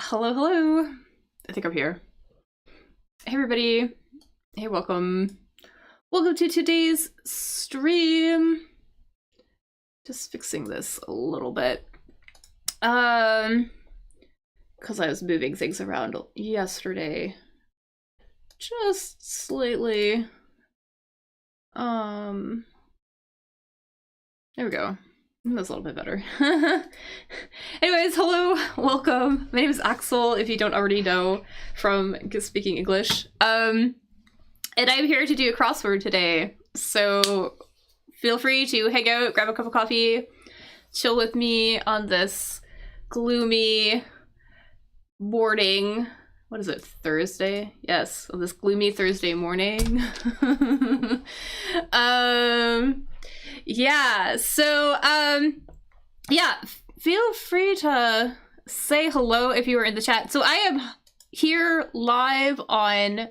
Hello, hello. I think I'm here. Hey, everybody. Hey, welcome. Welcome to today's stream. Just fixing this a little bit. Because I was moving things around yesterday. Just slightly. There we go. That's a little bit better. Anyways, hello, welcome. My name is Axel, if you don't already know from Speaking English. And I'm here to do a crossword today. So feel free to hang out, grab a cup of coffee, chill with me on this gloomy morning. What is it, Thursday? Yes, on this gloomy Thursday morning. Yeah, so, yeah, feel free to say hello if you are in the chat. So I am here live on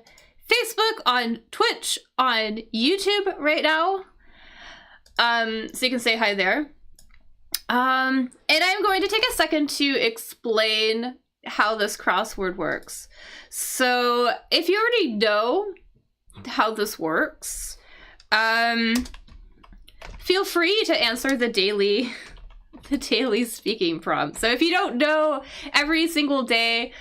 Facebook, on Twitch, on YouTube right now. So you can say hi there. And I'm going to take a second to explain how this crossword works. So if you already know how this works, feel free to answer the daily speaking prompt. So if you don't know, every single day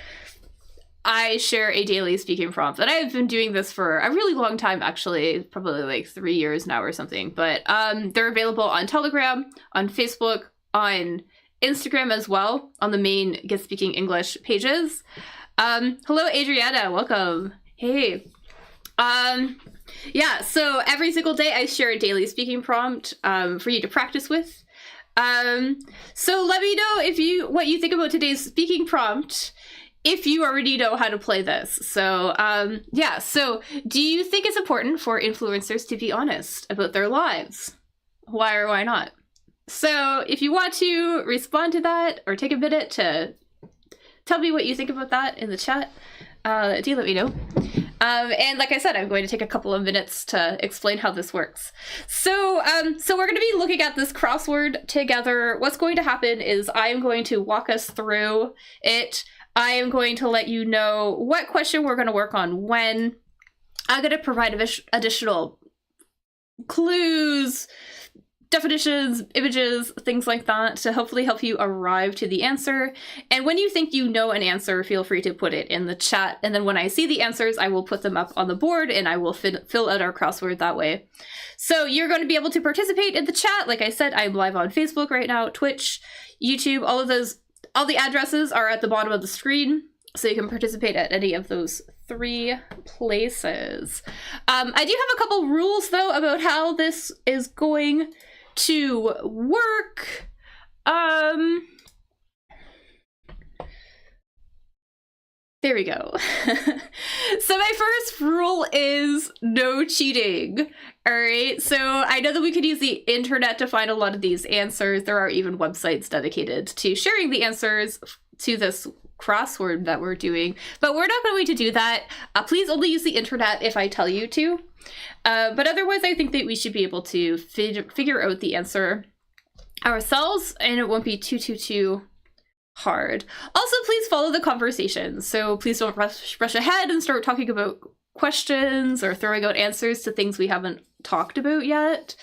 I share a daily speaking prompt, and I've been doing this for a really long time, actually, probably like 3 years now or something. But they're available on Telegram, on Facebook, on Instagram as well, on the main Get Speaking English pages. Hello, Adriana, welcome. Hey. Yeah, so every single day I share a daily speaking prompt for you to practice with. So let me know what you think about today's speaking prompt, if you already know how to play this. So yeah, so do you think it's important for influencers to be honest about their lives? Why or why not? So if you want to respond to that or take a minute to tell me what you think about that in the chat, do let me know. And like I said, I'm going to take a couple of minutes to explain how this works. So so we're going to be looking at this crossword together. What's going to happen is I'm going to walk us through it. I am going to let you know what question we're going to work on when. I'm going to provide additional clues, definitions, images, things like that to hopefully help you arrive to the answer. And when you think you know an answer, feel free to put it in the chat. And then when I see the answers, I will put them up on the board and I will fill out our crossword that way. So you're going to be able to participate in the chat. Like I said, I'm live on Facebook right now, Twitch, YouTube, all the addresses are at the bottom of the screen. So you can participate at any of those 3 places. I do have a couple rules though about how this is going to work. There we go. So my first rule is no cheating. All right, so I know that we could use the internet to find a lot of these answers. There are even websites dedicated to sharing the answers to this crossword that we're doing, but we're not going to do that. Please only use the internet if I tell you to. But otherwise, I think that we should be able to figure out the answer ourselves, and it won't be too hard. Also, please follow the conversation. So please don't rush ahead and start talking about questions or throwing out answers to things we haven't talked about yet.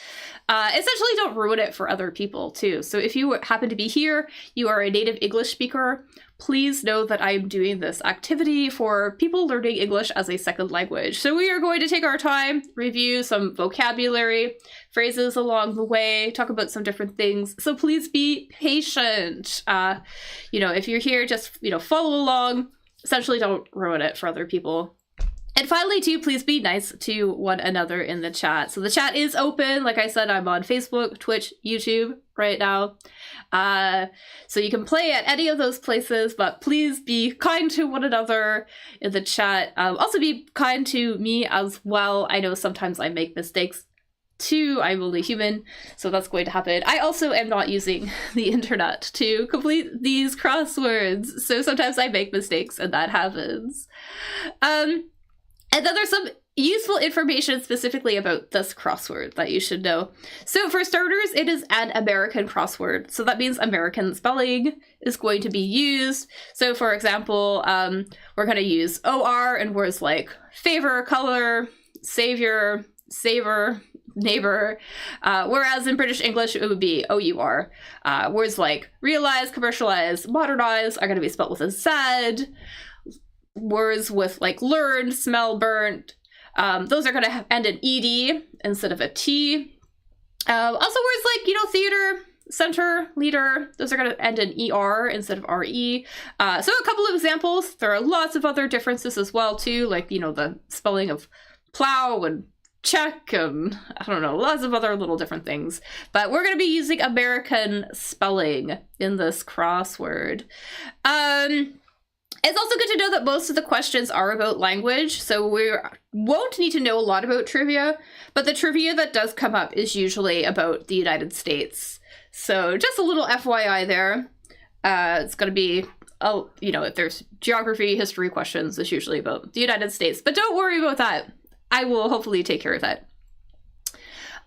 Essentially, don't ruin it for other people too. So if you happen to be here, you are a native English speaker, please know that I'm doing this activity for people learning English as a second language. So we are going to take our time, review some vocabulary, phrases along the way, talk about some different things. So please be patient. If you're here, just, follow along. Essentially, don't ruin it for other people. And finally, too, please be nice to one another in the chat. So the chat is open. Like I said, I'm on Facebook, Twitch, YouTube right now. So you can play at any of those places, but please be kind to one another in the chat. Also be kind to me as well. I know sometimes I make mistakes too. I'm only human, so that's going to happen. I also am not using the internet to complete these crosswords, so sometimes I make mistakes and that happens. And then there's some useful information specifically about this crossword that you should know. So for starters, it is an American crossword. So that means American spelling is going to be used. So for example, we're going to use OR in words like favor, color, savior, savor, neighbor, whereas in British English it would be OUR. Words like realize, commercialize, modernize are going to be spelled with a Z. Words with like learned, smell, burnt, those are going to end in ED instead of a T. Also words like, you know, theater, center, leader, those are going to end in ER instead of RE. So a couple of examples. There are lots of other differences as well too, like, you know, the spelling of plow and check and I don't know, lots of other little different things. But we're going to be using American spelling in this crossword. It's also good to know that most of the questions are about language, so we won't need to know a lot about trivia, but the trivia that does come up is usually about the United States. So just a little FYI there. It's going to be, you know, if there's geography, history questions, it's usually about the United States, but don't worry about that. I will hopefully take care of that.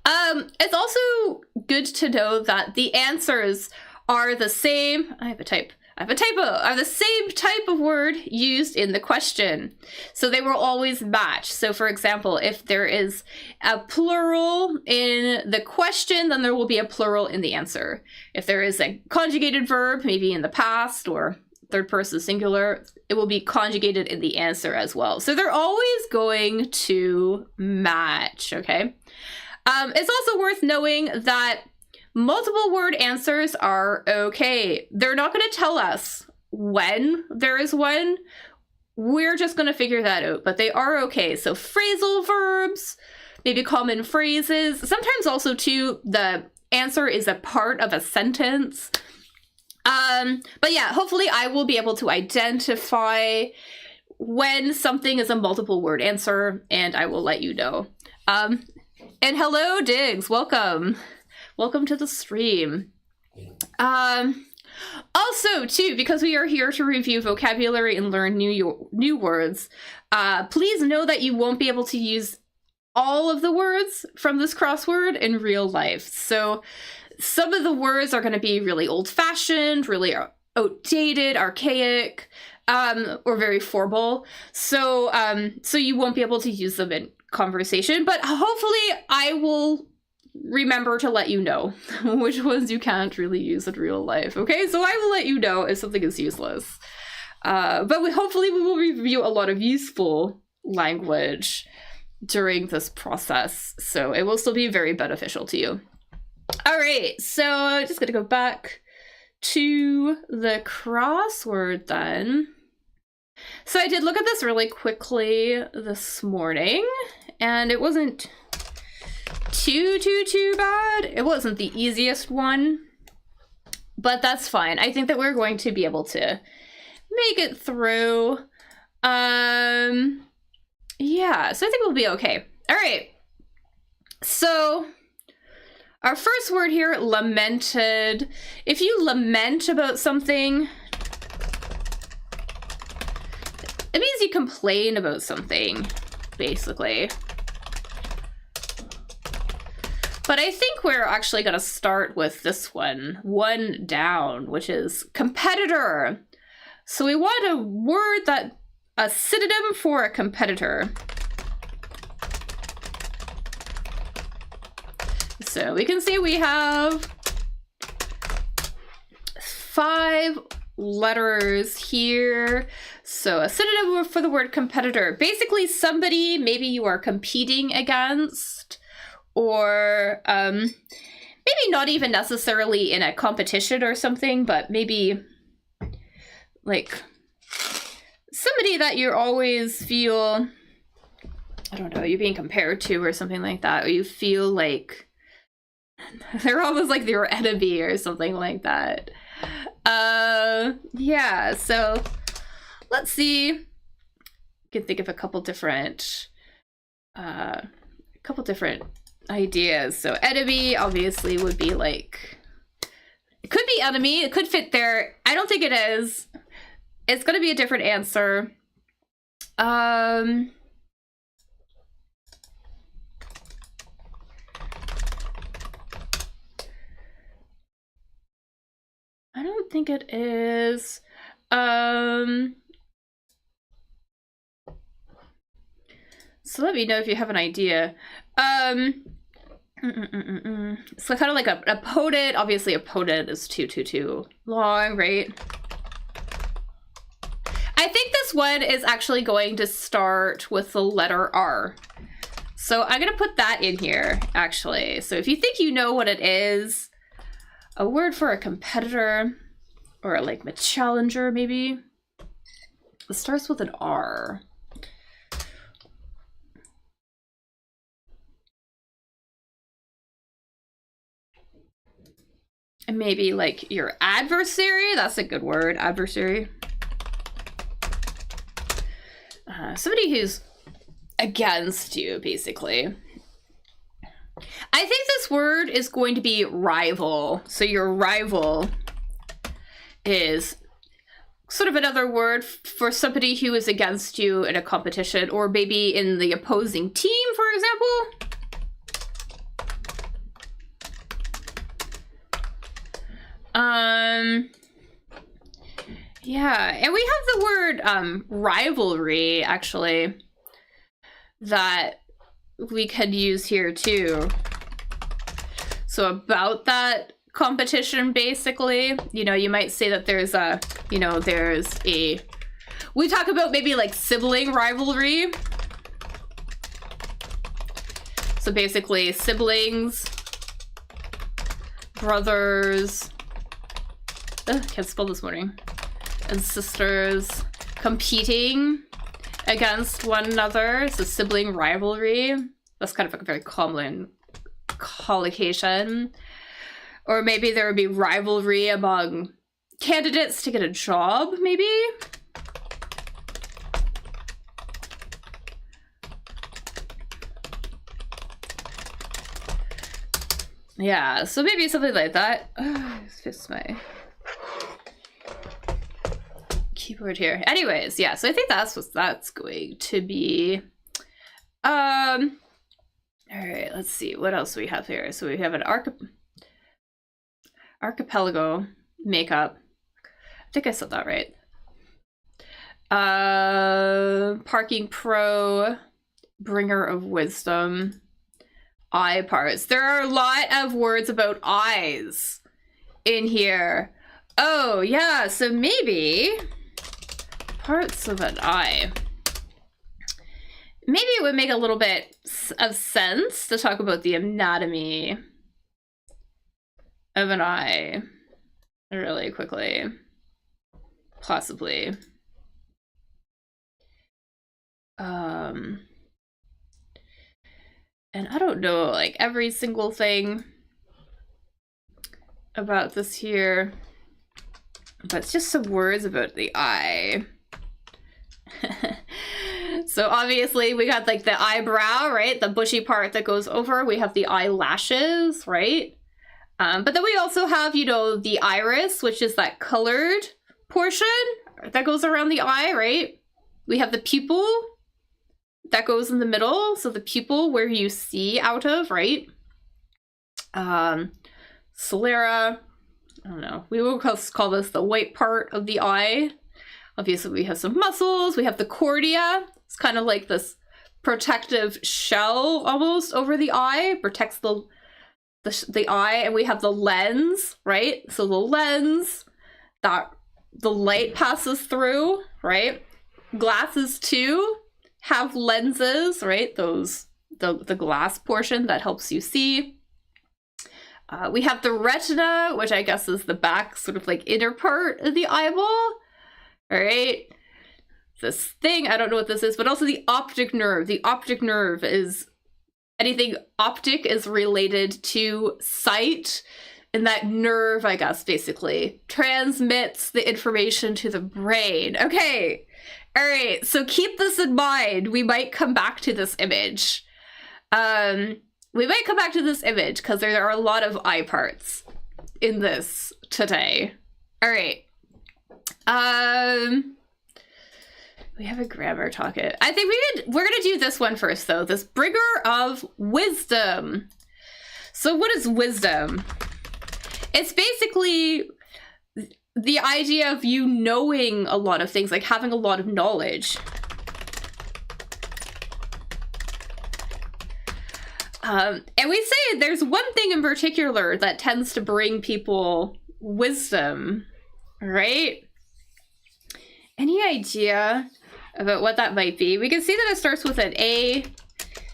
It's also good to know that the answers are the same. I have a typo. Are the same type of word used in the question. So they will always match. So for example, if there is a plural in the question, then there will be a plural in the answer. If there is a conjugated verb, maybe in the past or third person singular, it will be conjugated in the answer as well. So they're always going to match, okay? It's also worth knowing that multiple word answers are okay. They're not going to tell us when there is one. We're just going to figure that out, but they are okay. So phrasal verbs, maybe common phrases. Sometimes also too, the answer is a part of a sentence. But yeah, hopefully I will be able to identify when something is a multiple word answer and I will let you know. And hello, Diggs, welcome. Welcome to the stream. Also, too, because we are here to review vocabulary and learn new words, please know that you won't be able to use all of the words from this crossword in real life. So some of the words are going to be really old-fashioned, really outdated, archaic, or very formal. So you won't be able to use them in conversation, but hopefully I will remember to let you know which ones you can't really use in real life. Okay, so I will let you know if something is useless. But hopefully we will review a lot of useful language during this process, so it will still be very beneficial to you. All right, so just gonna go back to the crossword then. So I did look at this really quickly this morning, and it wasn't too bad. It wasn't the easiest one, but that's fine. I think that we're going to be able to make it through. Yeah, so I think we'll be okay. All right, so our first word here, lamented. If you lament about something, it means you complain about something, basically. But I think we're actually going to start with this one down, which is competitor. So we want a word a synonym for a competitor. So we can see we have 5 letters here. So a synonym for the word competitor. Basically somebody maybe you are competing against, or maybe not even necessarily in a competition or something, but maybe like somebody that you always feel, I don't know, you're being compared to or something like that, or you feel like they're almost like your enemy or something like that. Yeah, so let's see. You can think of a couple different ideas. So enemy obviously would be like, it could be enemy, it could fit there. I don't think it is. It's gonna be a different answer. I don't think it is. So let me know if you have an idea. So kind of like a potent. Obviously, a potent is too long, right? I think this one is actually going to start with the letter R. So I'm gonna put that in here, actually. So if you think you know what it is, a word for a competitor, or like a challenger, maybe. It starts with an R. And maybe like your adversary, that's a good word, adversary. Somebody who's against you, basically. I think this word is going to be rival. So your rival is sort of another word for somebody who is against you in a competition, or maybe in the opposing team, for example. Yeah, and we have the word rivalry, actually, that we could use here too. So about that competition, basically, you know, you might say that there's a, you know, we talk about maybe like sibling rivalry. So basically siblings, brothers, can't spell this morning, and sisters competing against one another. So sibling rivalry. That's kind of like a very common collocation. Or maybe there would be rivalry among candidates to get a job, maybe? Yeah, so maybe something like that. Oh, I fixed my keyboard here. Anyways, yeah, so I think that's what that's going to be. All right, let's see what else we have here. So we have an archipelago makeup. I think I said that right. Parking pro, bringer of wisdom, eye parse. There are a lot of words about eyes in here. Oh yeah, so maybe parts of an eye. Maybe it would make a little bit of sense to talk about the anatomy of an eye really quickly. Possibly. And I don't know, like, every single thing about this here, but it's just some words about the eye. So obviously we got like the eyebrow, right? The bushy part that goes over. We have the eyelashes, right? But then we also have, you know, the iris, which is that colored portion that goes around the eye, right? We have the pupil that goes in the middle. So the pupil where you see out of, right? Sclera, I don't know. We will call this the white part of the eye. Obviously we have some muscles. We have the cornea. It's kind of like this protective shell almost over the eye, protects the eye. And we have the lens, right? So the lens that the light passes through, right? Glasses too have lenses, right? Those, the glass portion that helps you see. We have the retina, which I guess is the back sort of like inner part of the eyeball. All right, this thing, I don't know what this is, but also the optic nerve. The optic nerve is anything optic is related to sight, and that nerve, I guess, basically transmits the information to the brain. Okay, all right, so keep this in mind. We might come back to this image. We might come back to this image because there are a lot of eye parts in this today. All right. We have a grammar topic. I think we're gonna do this one first though. This bringer of wisdom. So what is wisdom? It's basically the idea of you knowing a lot of things, like having a lot of knowledge. And we say there's one thing in particular that tends to bring people wisdom, right? Any idea about what that might be? We can see that it starts with an A,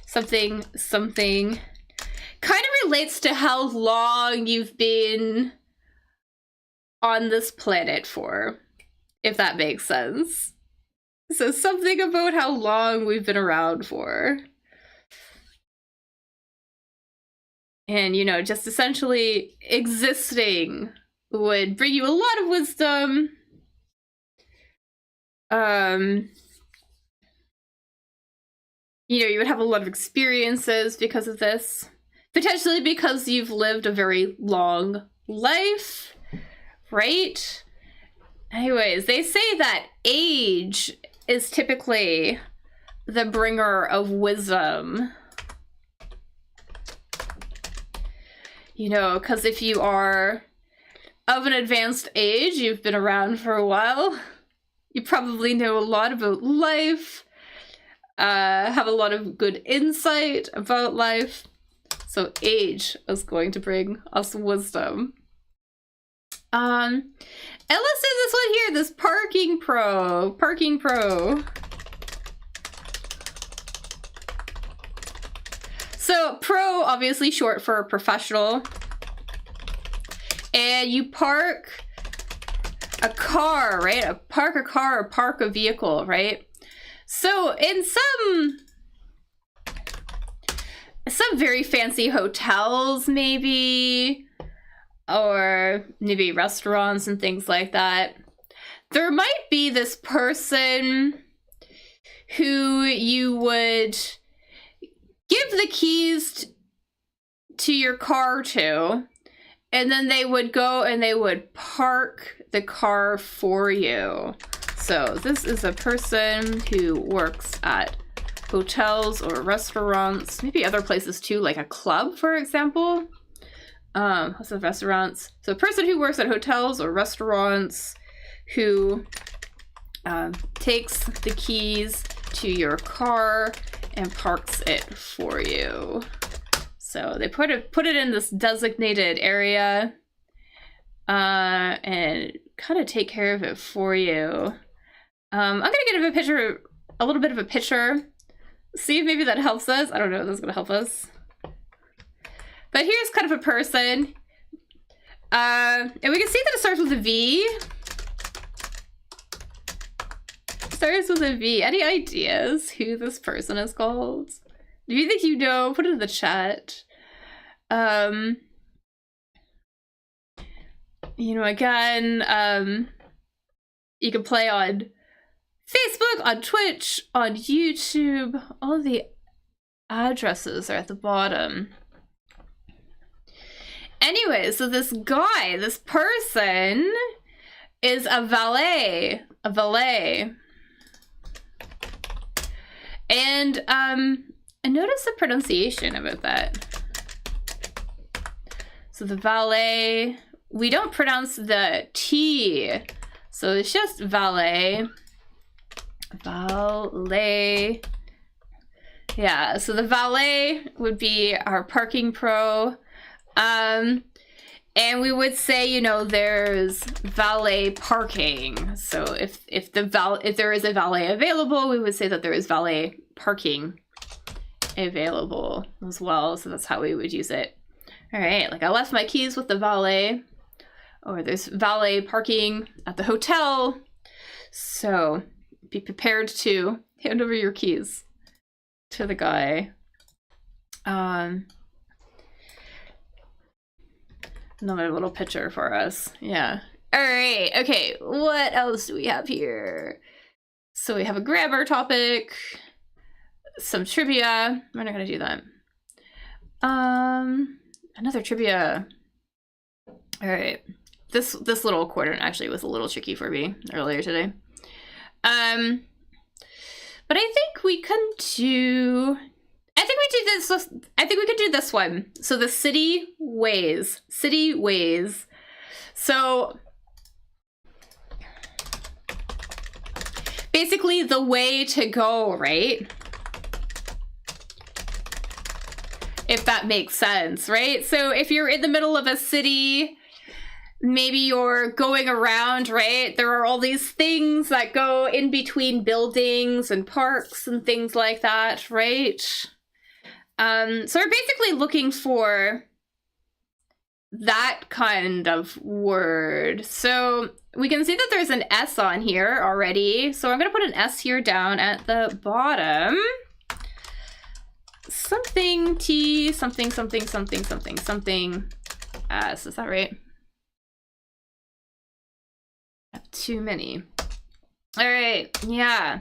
something, something. Kind of relates to how long you've been on this planet for, if that makes sense. So something about how long we've been around for. And, you know, just essentially existing would bring you a lot of wisdom. You know, you would have a lot of experiences because of this. Potentially because you've lived a very long life, right? Anyways, they say that age is typically the bringer of wisdom. You know, because if you are of an advanced age, you've been around for a while, you probably know a lot about life, have a lot of good insight about life. So age is going to bring us wisdom. And let's do this one here, this parking pro. Parking pro. So pro, obviously short for professional. And you park a car, right? Park a car or park a vehicle, right? So in some very fancy hotels, maybe, or maybe restaurants and things like that, there might be this person who you would give the keys to your car to, and then they would go and they would park the car for you. So this is a person who works at hotels or restaurants, maybe other places too, like a club, for example. Lots of restaurants. So a person who works at hotels or restaurants who takes the keys to your car and parks it for you. So they put it in this designated area and kind of take care of it for you. I'm gonna give a little bit of a picture. See if maybe that helps us. I don't know if that's gonna help us. But here's kind of a person. And we can see that it starts with a V. Starts with a V. Any ideas who this person is called? Do you think you know? Put it in the chat. You know, again, you can play on Facebook, on Twitch, on YouTube. All of the addresses are at the bottom. Anyway, so this guy, this person, is a valet. A valet. And notice the pronunciation about that. So the valet, we don't pronounce the T. So it's just valet. Valet. Yeah, so the valet would be our parking pro. And we would say, you know, there's valet parking. So if there is a valet available, we would say that there is valet parking available as well. So that's how we would use it. All right, like I left my keys with the valet, or there's valet parking at the hotel. So be prepared to hand over your keys to the guy. Another little picture for us. Yeah. All right. Okay. What else do we have here? So we have a grammar topic, some trivia. We're not going to do that. Another trivia. All right. This little quadrant actually was a little tricky for me earlier today. But I think we can do... I think we could do this one. So the city ways. So basically the way to go, right? If that makes sense, right? So if you're in the middle of a city, maybe you're going around, right? There are all these things that go in between buildings and parks and things like that, right? So we're basically looking for that kind of word. So we can see that there's an S on here already. So I'm going to put an S here down at the bottom. Something T, something, something, something, something, something S. Is that right? I have too many. All right. Yeah.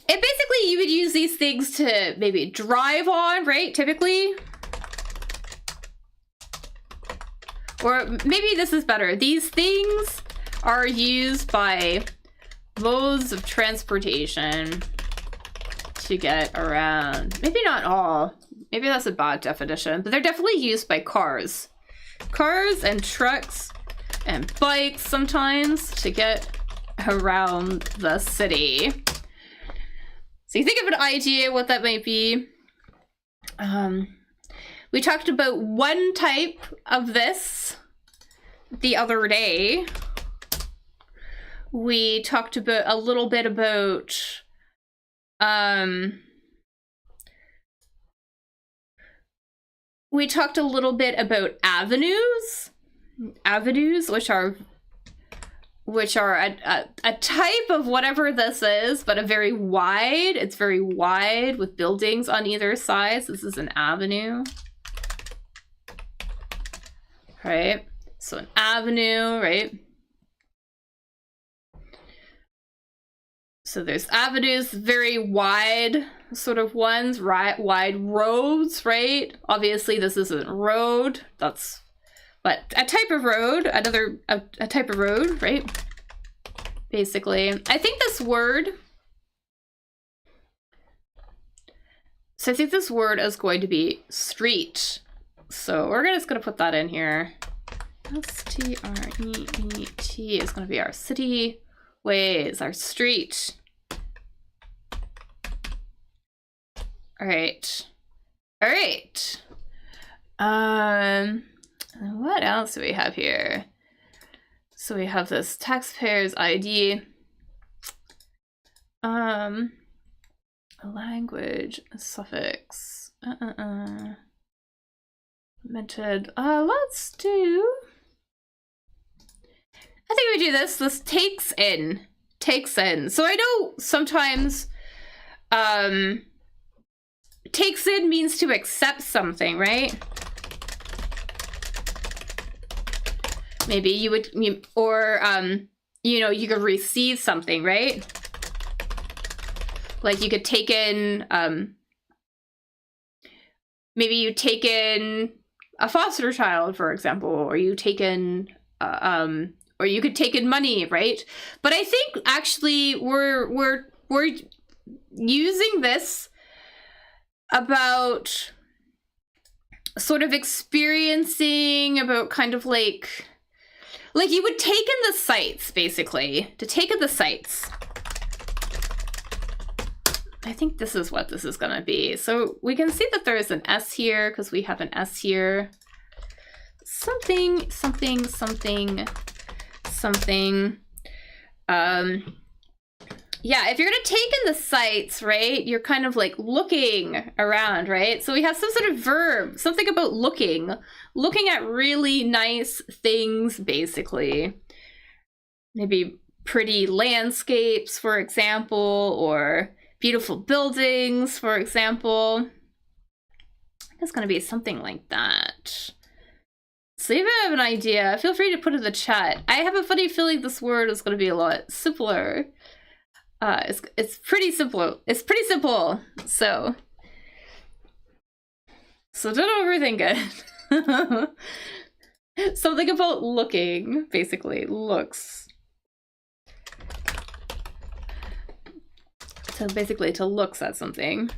It basically, you would use these things to maybe drive on, right? Typically. Or maybe this is better. These things are used by modes of transportation to get around. Maybe not all. Maybe that's a bad definition, but they're definitely used by cars. Cars and trucks and bikes sometimes to get around the city. So you think of an idea what that might be. We talked about one type of this the other day. We talked about a little bit about we talked a little bit about avenues, which are a type of whatever this is, but it's very wide with buildings on either side. So this is an avenue, right? So an avenue, right? So there's avenues, very wide sort of ones, right? Wide roads, right? Obviously this isn't road, that's, but a type of road, a type of road, right? Basically, I think this word, so I think this word is going to be street. So we're just gonna put that in here. S-T-R-E-E-T is gonna be our city ways, our street. All right. All right. What else do we have here? So we have this taxpayer's ID. A language, a suffix. Mented. Let's do. I think we do this. This takes in. Takes in. So I know sometimes takes in means to accept something, right? Maybe you would, or you know, you could receive something, right? Like you could take in, maybe you take in a foster child, for example, or you take in, or you could take in money, right? But I think actually we're using this about sort of experiencing, about kind of like you would take in the sights, basically, to take in the sights. I think this is what this is gonna be. So we can see that there is an S here because we have an S here. Something, something, something, something. Yeah, if you're gonna take in the sights, right, you're kind of like looking around, right? So we have some sort of verb, something about looking at really nice things, basically. Maybe pretty landscapes, for example, or beautiful buildings, for example. I think it's gonna be something like that. So if you have an idea, feel free to put it in the chat. I have a funny feeling this word is gonna be a lot simpler. It's pretty simple. It's pretty simple. So don't overthink it. Something about looking, basically, looks. So basically, to looks at something.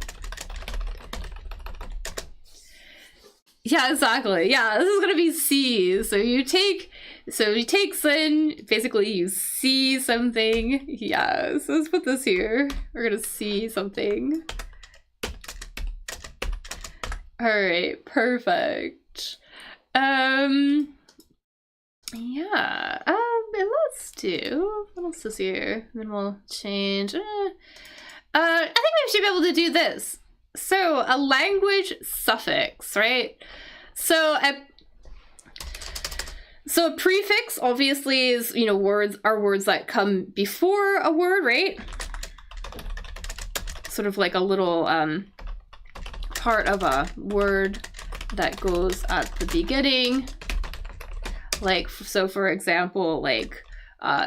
Yeah, exactly. Yeah, this is gonna be C. So you take So he takes in, basically you see something. Yeah, so let's put this here. We're gonna see something. All right, perfect. Yeah, let's do, what else is here? Then we'll change. I think we should be able to do this. So a language suffix, right? So a prefix obviously is, you know, words that come before a word, right? Sort of like a little part of a word that goes at the beginning. Like, so for example, like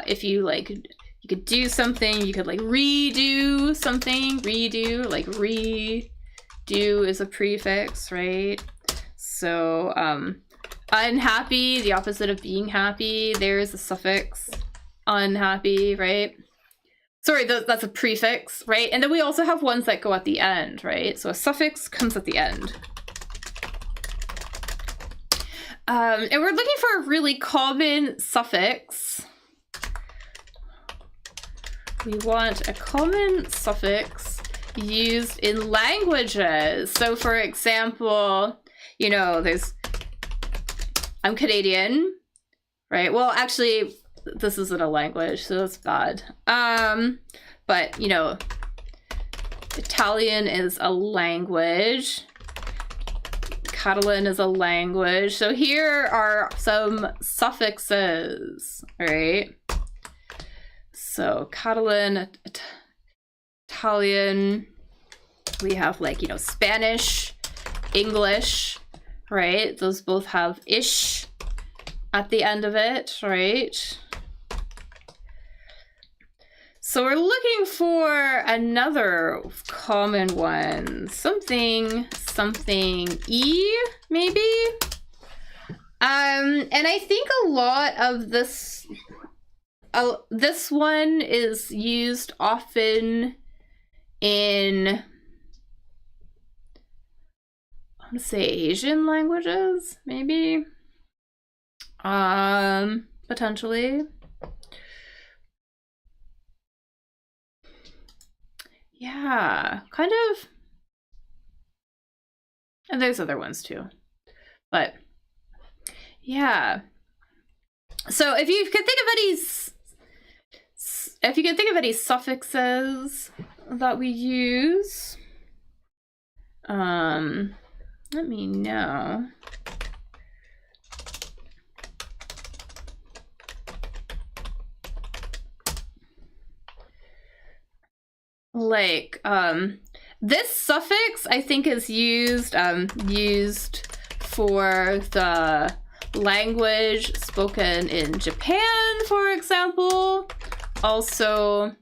if you like, you could do something, you could like redo something, redo, like redo is a prefix, right? So unhappy, the opposite of being happy, there's a suffix, unhappy, right? Sorry, that's a prefix, right? And then we also have ones that go at the end, right? So a suffix comes at the end. And we're looking for a really common suffix. We want a common suffix used in languages. So for example, you know, there's, I'm Canadian, right? Well, actually, this isn't a language, so that's bad. But, you know, Italian is a language. Catalan is a language. So here are some suffixes, all right? So Catalan, Italian, we have like, you know, Spanish, English, right? Those both have ish at the end of it, right? So we're looking for another common one, something E, maybe? And I think a lot of this one is used often in, I want to say Asian languages, maybe? Potentially. Yeah, kind of. And there's other ones too. But yeah. So if you could think of any suffixes that we use, let me know. Like, this suffix I think is used for the language spoken in Japan, for example. Also,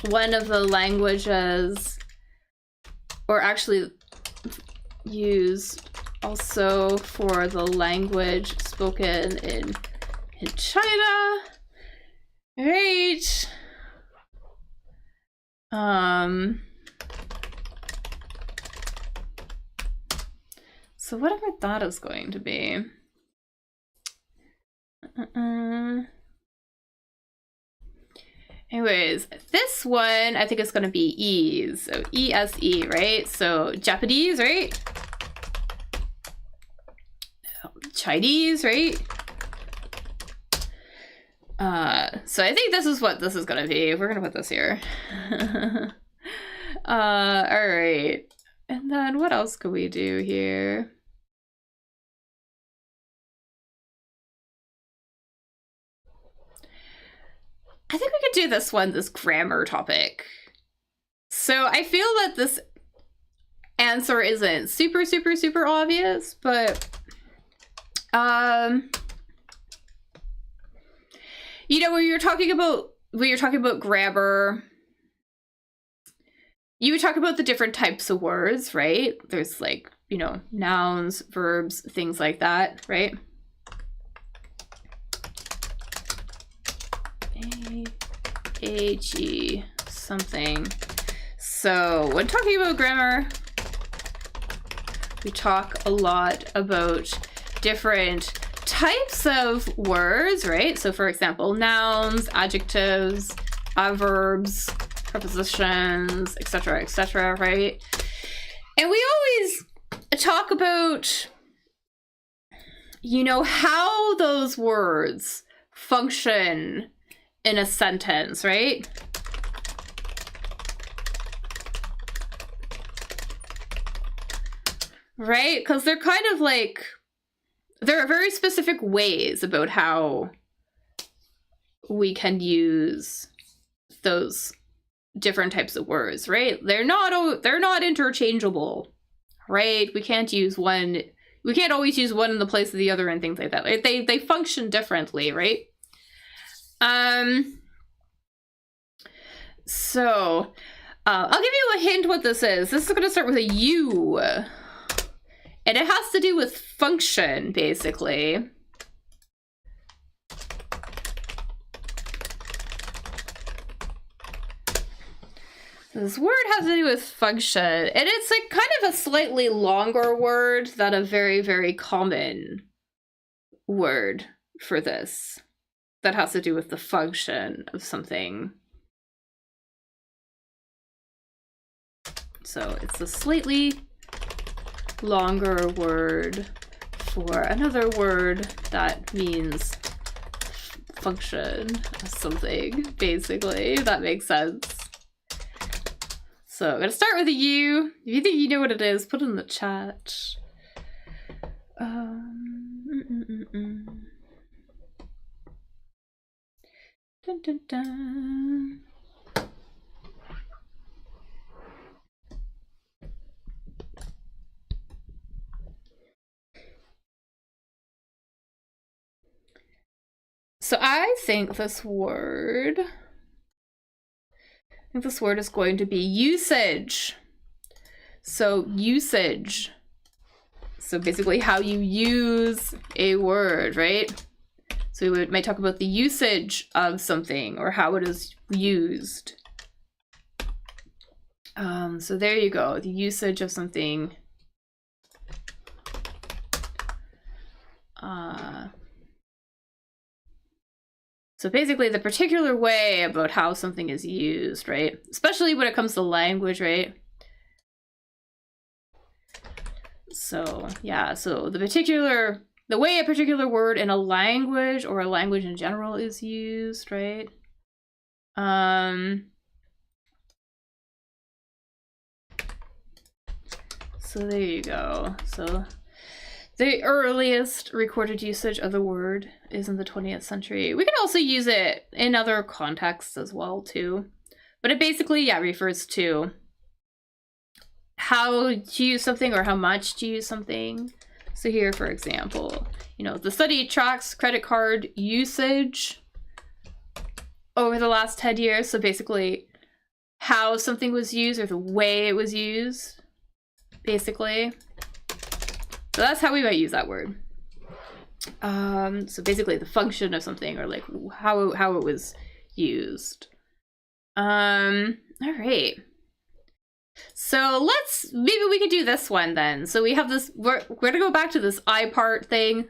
one of the languages, or actually used also for the language spoken in China, right? So whatever that is going to be. Anyways, this one I think is going to be E's. So E-S-E, right? So Japanese, right? Chinese, right? So I think this is what this is going to be. We're going to put this here. All right. And then what else could we do here? I think we could do this one, this grammar topic. So I feel that this answer isn't super, super, super obvious, but you know, when you're talking about grammar, you would talk about the different types of words, right? There's like, you know, nouns, verbs, things like that, right? A-G something. So when talking about grammar, we talk a lot about different types of words, right? So for example, nouns, adjectives, verbs, prepositions, etc., right? And we always talk about, you know, how those words function in a sentence, right? Right? Because they're kind of like, there are very specific ways about how we can use those different types of words, right? They're not interchangeable, right? We can't use one, we can't always use one in the place of the other and things like that. Like they function differently, right? So I'll give you a hint what this is. This is going to start with a U. And it has to do with function, basically. This word has to do with function. And it's like kind of a slightly longer word than a very, very common word for this. That has to do with the function of something. So it's a slightly longer word for another word that means function of something, basically, if that makes sense. So I'm gonna start with a U. If you think you know what it is, put it in the chat. Dun, dun, dun. So I think this word is going to be usage. So usage. So basically how you use a word, right? So we might talk about the usage of something or how it is used. So there you go, the usage of something. So basically the particular way about how something is used, right? Especially when it comes to language, right? So yeah, so the way a particular word in a language or a language in general is used, right? So there you go. So the earliest recorded usage of the word is in the 20th century. We can also use it in other contexts as well, too. But it basically, yeah, refers to how to use something or how much to use something. So here, for example, you know, the study tracks credit card usage over the last 10 years. So basically, how something was used or the way it was used, basically. So that's how we might use that word. So basically the function of something or like how it was used. All right. So maybe we could do this one then. So we have this, we're gonna go back to this I-part thing,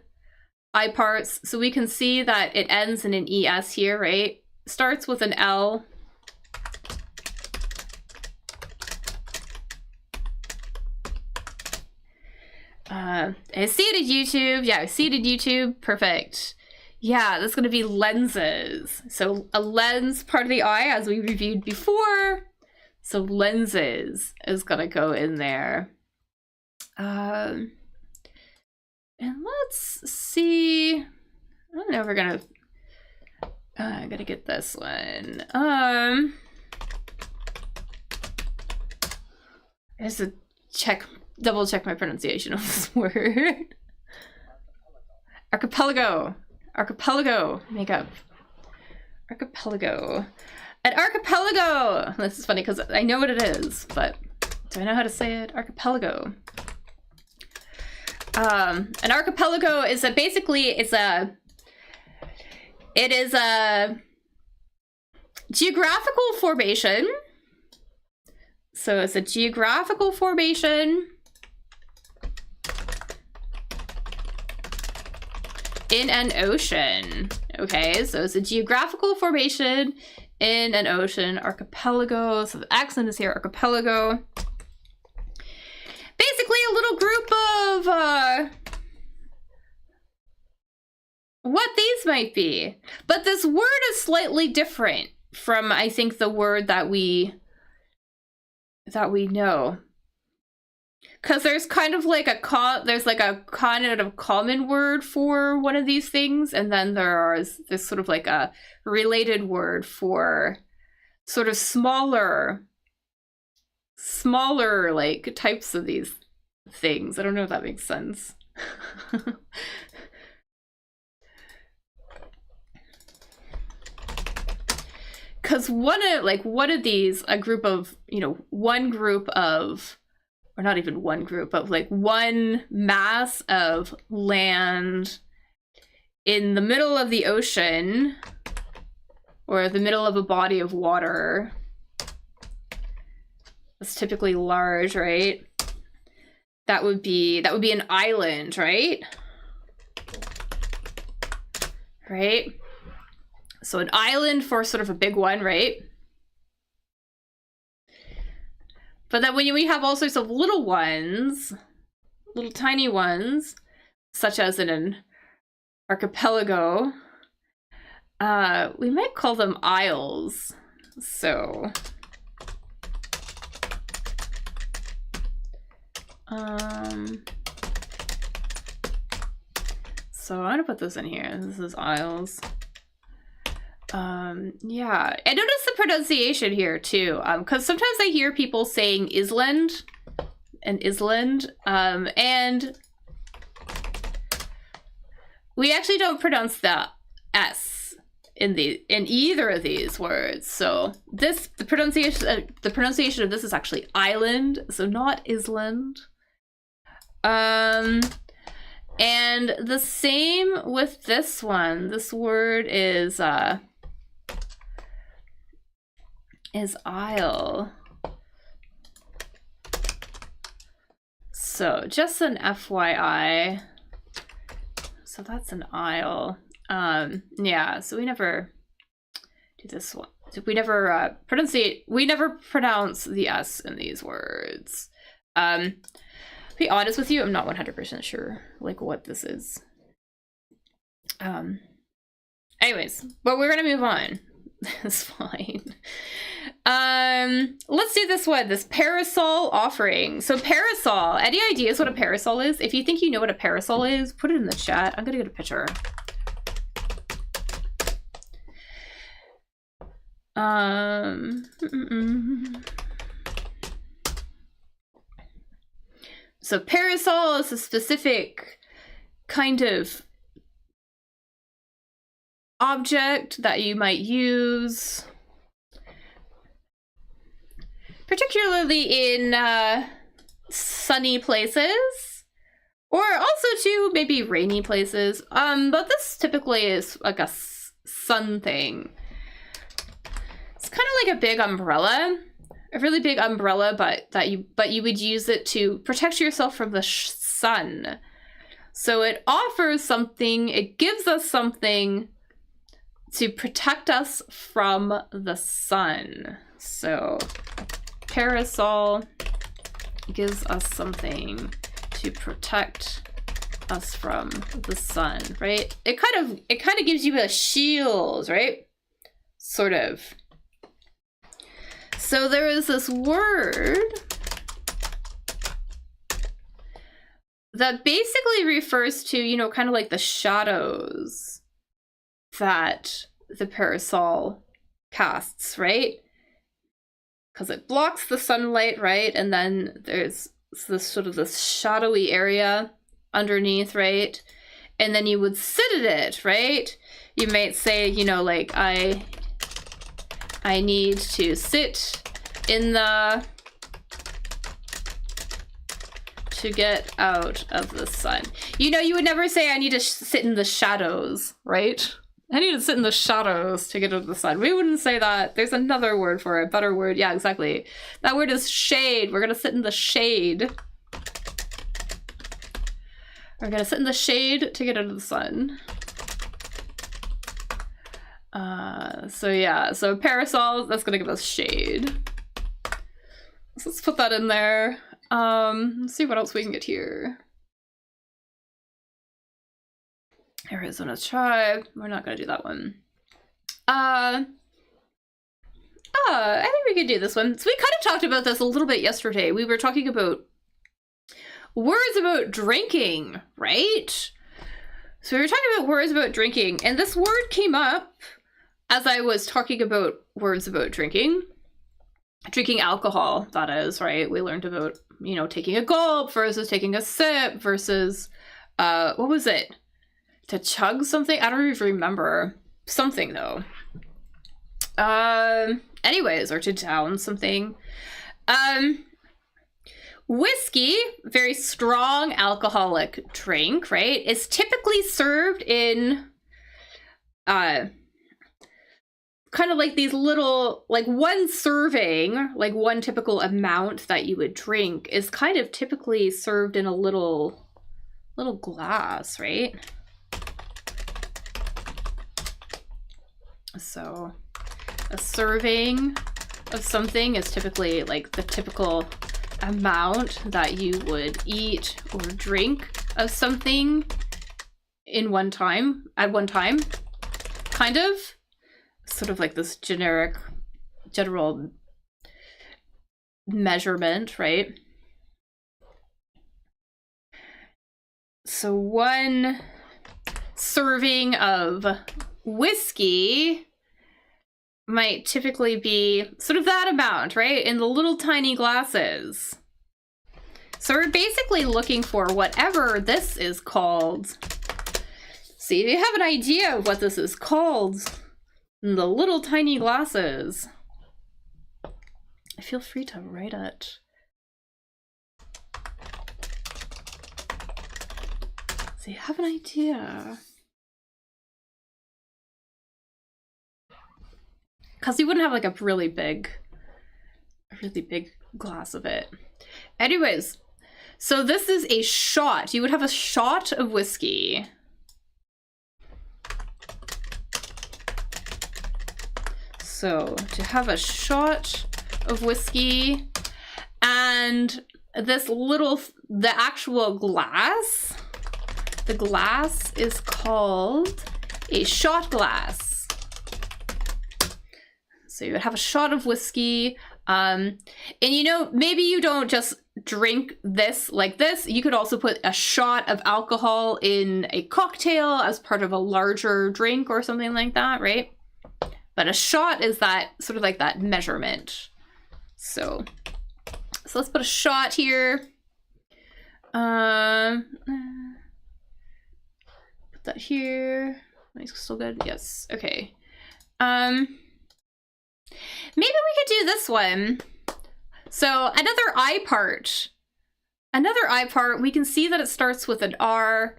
I-parts. So we can see that it ends in an ES here, right? Starts with an L. I see it at YouTube. Yeah, I see it at YouTube. Perfect. Yeah, that's going to be lenses. So a lens, part of the eye, as we reviewed before. So lenses is going to go in there. And let's see. I don't know if we're going to... I got to get this one. I have to double check my pronunciation of this word. Archipelago. Archipelago. Makeup. Archipelago. An archipelago. This is funny because I know what it is, but do I know how to say it? Archipelago. An archipelago is it is a geographical formation. So it's a geographical formation in an ocean. Okay, so it's a geographical formation in an ocean, archipelago. So the accent is here, archipelago. Basically a little group of what these might be. But this word is slightly different from, I think, the word that we know. Because there's kind of like there's like a kind of common word for one of these things, and then there's sort of like a related word for sort of smaller like types of these things. I don't know if that makes sense. Because one of these, a group of, one group of, or not even one group, but like one mass of land in the middle of the ocean or the middle of a body of water. That's typically large, right? That would be an island, right? Right? So an island for sort of a big one, right? But then when we have all sorts of little ones, little tiny ones, such as in an archipelago, we might call them isles. So, so I'm gonna put this in here. This is isles. Yeah, I noticed the pronunciation here too, because sometimes I hear people saying island and island, and we actually don't pronounce the S in either of these words. So the pronunciation of this is actually island, so not island. And the same with this one. This word is isle. So just an FYI. So that's an isle. Yeah, so we never do this one. We never pronounce the S in these words. To be honest with you, I'm not 100% sure like what this is. Anyways, but we're gonna move on. It's fine. Let's do this one, this parasol offering. So parasol, any ideas what a parasol is? If you think you know what a parasol is, put it in the chat. I'm gonna get a picture. So parasol is a specific kind of object that you might use, particularly in sunny places, or also too maybe rainy places. But this typically is like a sun thing. It's kind of like a big umbrella, a really big umbrella, but you would use it to protect yourself from the sun. So it offers something, it gives us something to protect us from the sun. So parasol gives us something to protect us from the sun, right? It kind of gives you a shield, right? Sort of. So there is this word that basically refers to, kind of like the shadows that the parasol casts, right? Because it blocks the sunlight, right? And then there's this sort of this shadowy area underneath, right? And then you would sit at it, right? You might say, like I need to sit in to get out of the sun. You would never say I need to sit in the shadows, right? I need to sit in the shadows to get out of the sun. We wouldn't say that. There's another word for it, better word. Yeah, exactly. That word is shade. We're gonna sit in the shade. We're gonna sit in the shade to get out of the sun. So yeah, so parasol, that's gonna give us shade. So let's put that in there. Let's see what else we can get here. Arizona tribe. We're not gonna do that one. I think we could do this one. So we kind of talked about this a little bit yesterday. We were talking about words about drinking, right? So we were talking about words about drinking, and this word came up as I was talking about words about drinking. Drinking alcohol, that is, right? We learned about, you know, taking a gulp versus taking a sip versus, what was it? To chug something? I don't even remember. Something, though. Anyways, or to down something. Whiskey, very strong alcoholic drink, right? Is typically served in, kind of like these little, like one serving, like one typical amount that you would drink is kind of typically served in a little glass, right? So a serving of something is typically like the typical amount that you would eat or drink of something in one time, at one time, kind of. Sort of like this general measurement, right? So one serving of whiskey might typically be sort of that amount, right? In the little tiny glasses. So we're basically looking for whatever this is called. See, if you have an idea of what this is called, the little tiny glasses, feel free to write it. So you have an idea. Because you wouldn't have like a really big glass of it. Anyways, so this is a shot. You would have a shot of whiskey. So to have a shot of whiskey, and this little, the actual glass, the glass is called a shot glass. So you would have a shot of whiskey, and you know, maybe you don't just drink this like this. You could also put a shot of alcohol in a cocktail as part of a larger drink or something like that, right? But a shot is that sort of like that measurement. So let's put a shot here. Put that here. Nice, still good. Yes. Okay. Maybe we could do this one. So another I part. Another I part. We can see that it starts with an R.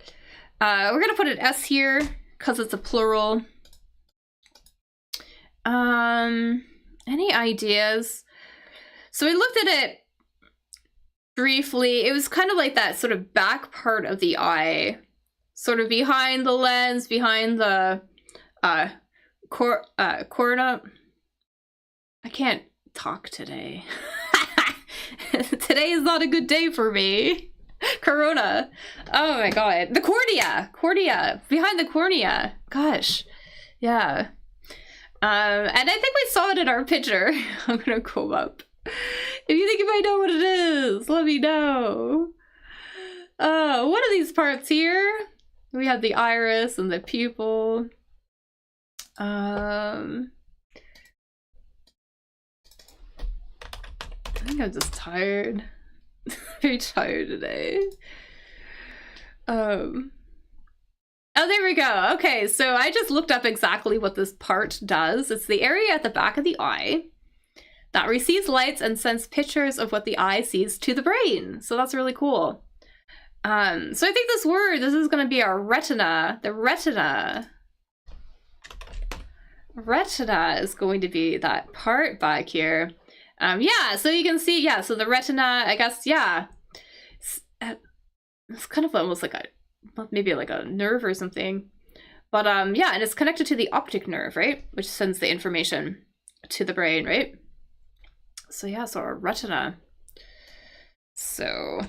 We're gonna put an S here because it's a plural. Any ideas? So we looked at it briefly. It was kind of like that sort of back part of the eye, sort of behind the lens, behind the cornea. I can't talk today. Today is not a good day for me. Corona. Oh my god. The cornea. Cornea. Behind the cornea. Gosh. Yeah. And I think we saw it in our picture. I'm gonna go up. If you think you might know what it is, let me know. One of these parts here, we have the iris and the pupil. I think I'm just tired. Very tired today. Oh, there we go. Okay, so I just looked up exactly what this part does. It's the area at the back of the eye that receives lights and sends pictures of what the eye sees to the brain. So that's really cool. So I think this word, this is going to be our retina. The retina. Retina is going to be that part back here. Yeah, so you can see, yeah, so the retina, I guess, yeah. It's kind of almost like a, maybe like a nerve or something. But yeah, and it's connected to the optic nerve, right? Which sends the information to the brain, right? So yeah, so our retina. So,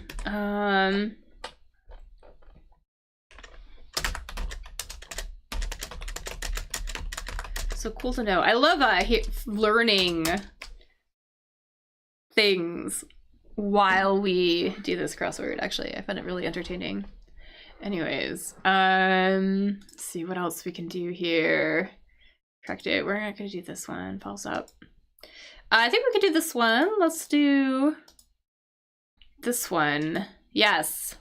so cool to know. I love learning things while we do this crossword. Actually, I find it really entertaining. Anyways, let's see what else we can do here. Correct it. We're not gonna do this one. Falls up. I think we could do this one. Let's do this one. Yes.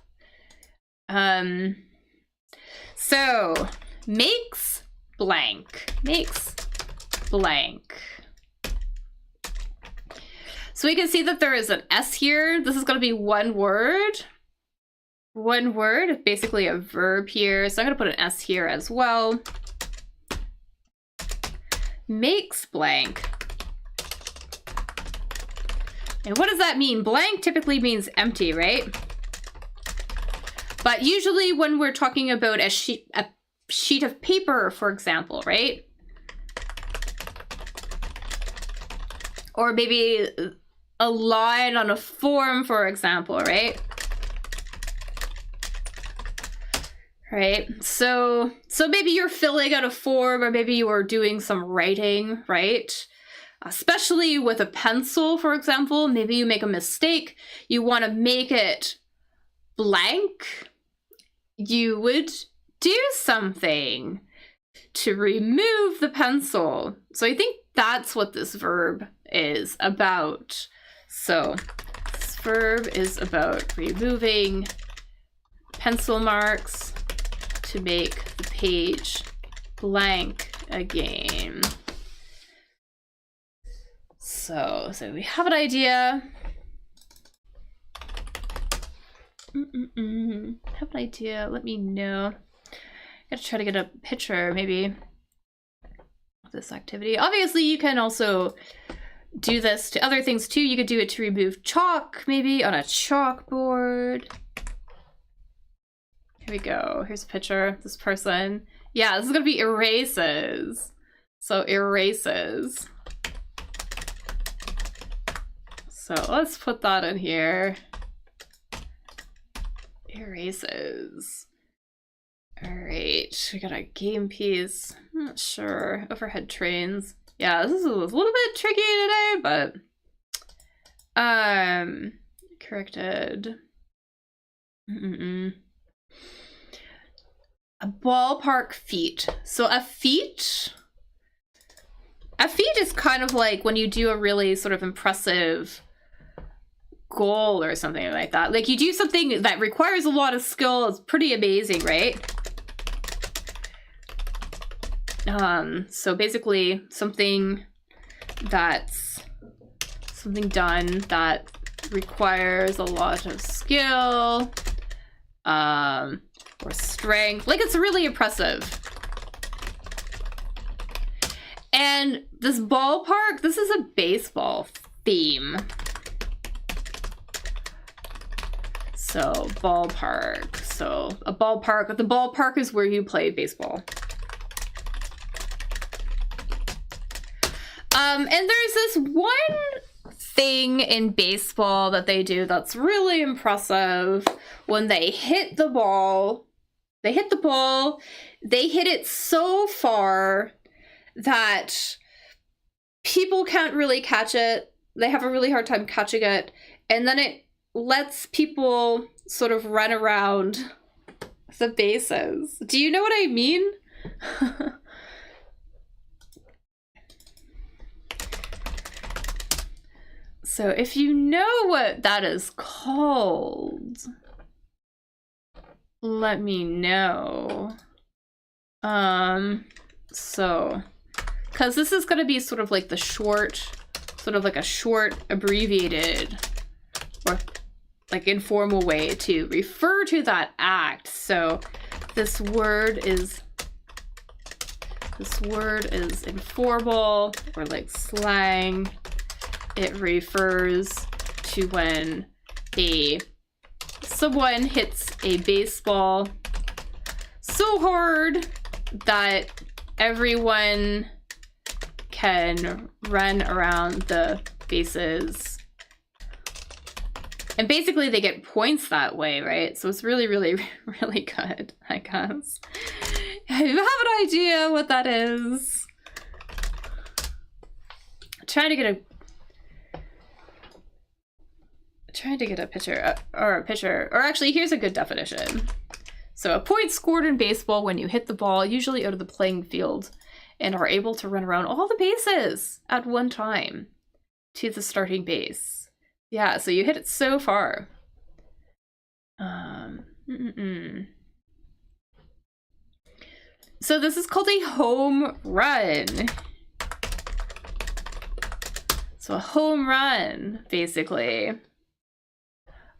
So makes blank. Makes blank. So we can see that there is an S here. This is going to be one word. One word, basically a verb here. So I'm going to put an S here as well. Makes blank. And what does that mean? Blank typically means empty, right? But usually when we're talking about a sheet of paper, for example, right? Or maybe a line on a form, for example, right? Right, so maybe you're filling out a form, or maybe you are doing some writing, right? Especially with a pencil, for example, maybe you make a mistake, you want to make it blank, you would do something to remove the pencil. So I think that's what this verb is about. So this verb is about removing pencil marks to make the page blank again. So we have an idea. Have an idea, let me know. I gotta try to get a picture maybe of this activity. Obviously you can also do this to other things too. You could do it to remove chalk, maybe on a chalkboard. Here we go. Here's a picture of this person. Yeah, this is gonna be erases. So erases. So let's put that in here. Erases. All right, we got a game piece. I'm not sure. Overhead trains. Yeah, this is a little bit tricky today, but corrected. A ballpark feat. So a feat is kind of like when you do a really sort of impressive goal or something like that. Like you do something that requires a lot of skill. It's pretty amazing, right? So basically something done that requires a lot of skill, or strength. Like it's really impressive. And this ballpark, this is a baseball theme. So ballpark. So a ballpark. The ballpark is where you play baseball. And there's this one thing in baseball that they do that's really impressive. When they hit the ball, they hit it so far that people can't really catch it. They have a really hard time catching it. And then it lets people sort of run around the bases. Do you know what I mean? So if you know what that is called, let me know. So, because this is going to be sort of like the short, sort of like a short abbreviated or like informal way to refer to that act. So this word is informal or like slang. It refers to when someone hits a baseball so hard that everyone can run around the bases. And basically they get points that way, right? So it's really, really, really good, I guess. If you have an idea what that is, trying to get a picture, or actually here's a good definition. So a point scored in baseball when you hit the ball, usually out of the playing field, and are able to run around all the bases at one time to the starting base. Yeah, so you hit it so far. So this is called a home run. So a home run, basically,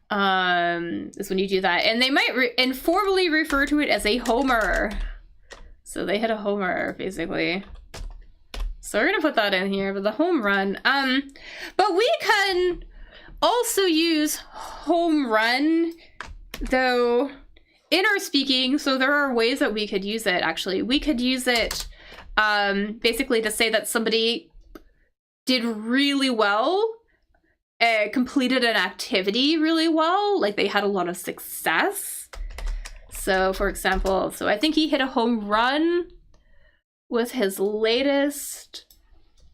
is when you do that. And they might informally refer to it as a homer. So they hit a homer, basically. So we're gonna put that in here, but the home run. But we can also use home run, though, in our speaking. So there are ways that we could use it, actually. We could use it basically to say that somebody did really well, completed an activity really well, like they had a lot of success. So for example, so I think he hit a home run with his latest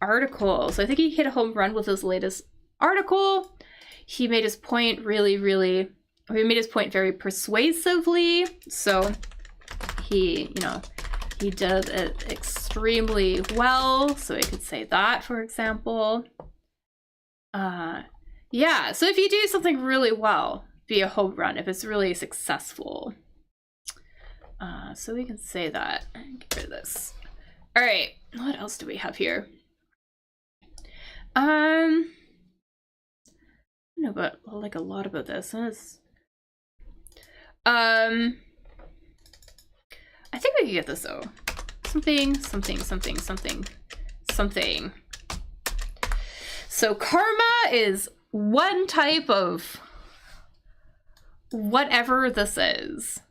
article. So I think he hit a home run with his latest article. He made his point he made his point very persuasively. So he, he did it extremely well. So I could say that, for example. Yeah, so if you do something really well, be a home run if it's really successful. So we can say that. Get rid of this. All right, what else do we have here? I know about like a lot about this. I think we can get this though. Something. So karma is one type of whatever this is.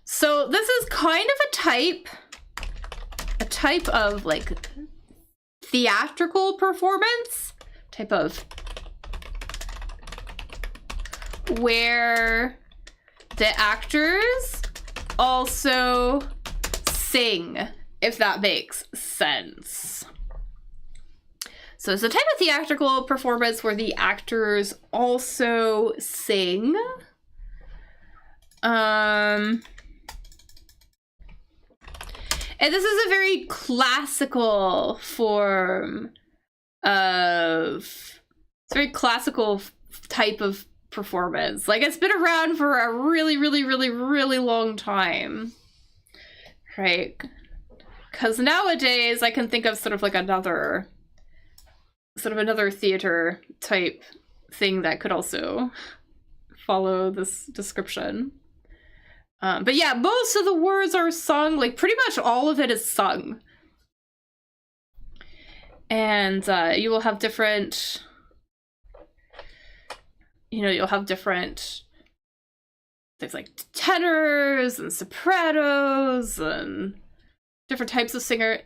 So this is kind of a type of like theatrical performance, type of where the actors also sing, if that makes sense. So it's a type of theatrical performance where the actors also sing. And this is a very classical form of, it's a very classical type of performance. Like, it's been around for a really, really, really, really long time, right? Because nowadays I can think of sort of like another theater type thing that could also follow this description. But yeah, most of the words are sung, like pretty much all of it is sung. And you will have different, you'll have different, there's like tenors and sopranos and different types of singers.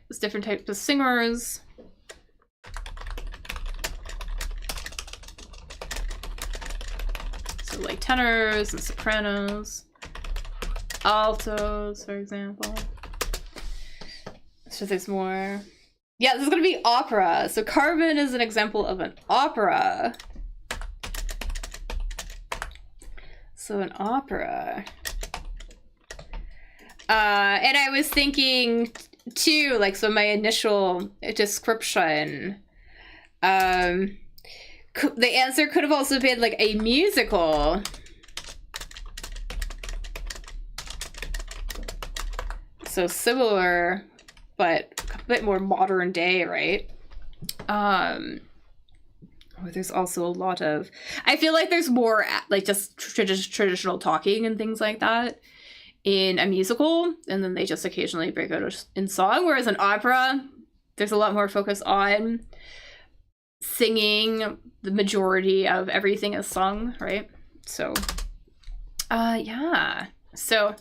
So like tenors and sopranos. Altos, for example. So there's more. Yeah, this is gonna be opera. So Carmen is an example of an opera. So an opera. And I was thinking too, like, so my initial description, the answer could have also been like a musical. So similar, but a bit more modern day, right? There's also a lot of, I feel like there's more like just traditional talking and things like that in a musical, and then they just occasionally break out in song. Whereas in opera, there's a lot more focus on singing. The majority of everything is sung, right? So, yeah. So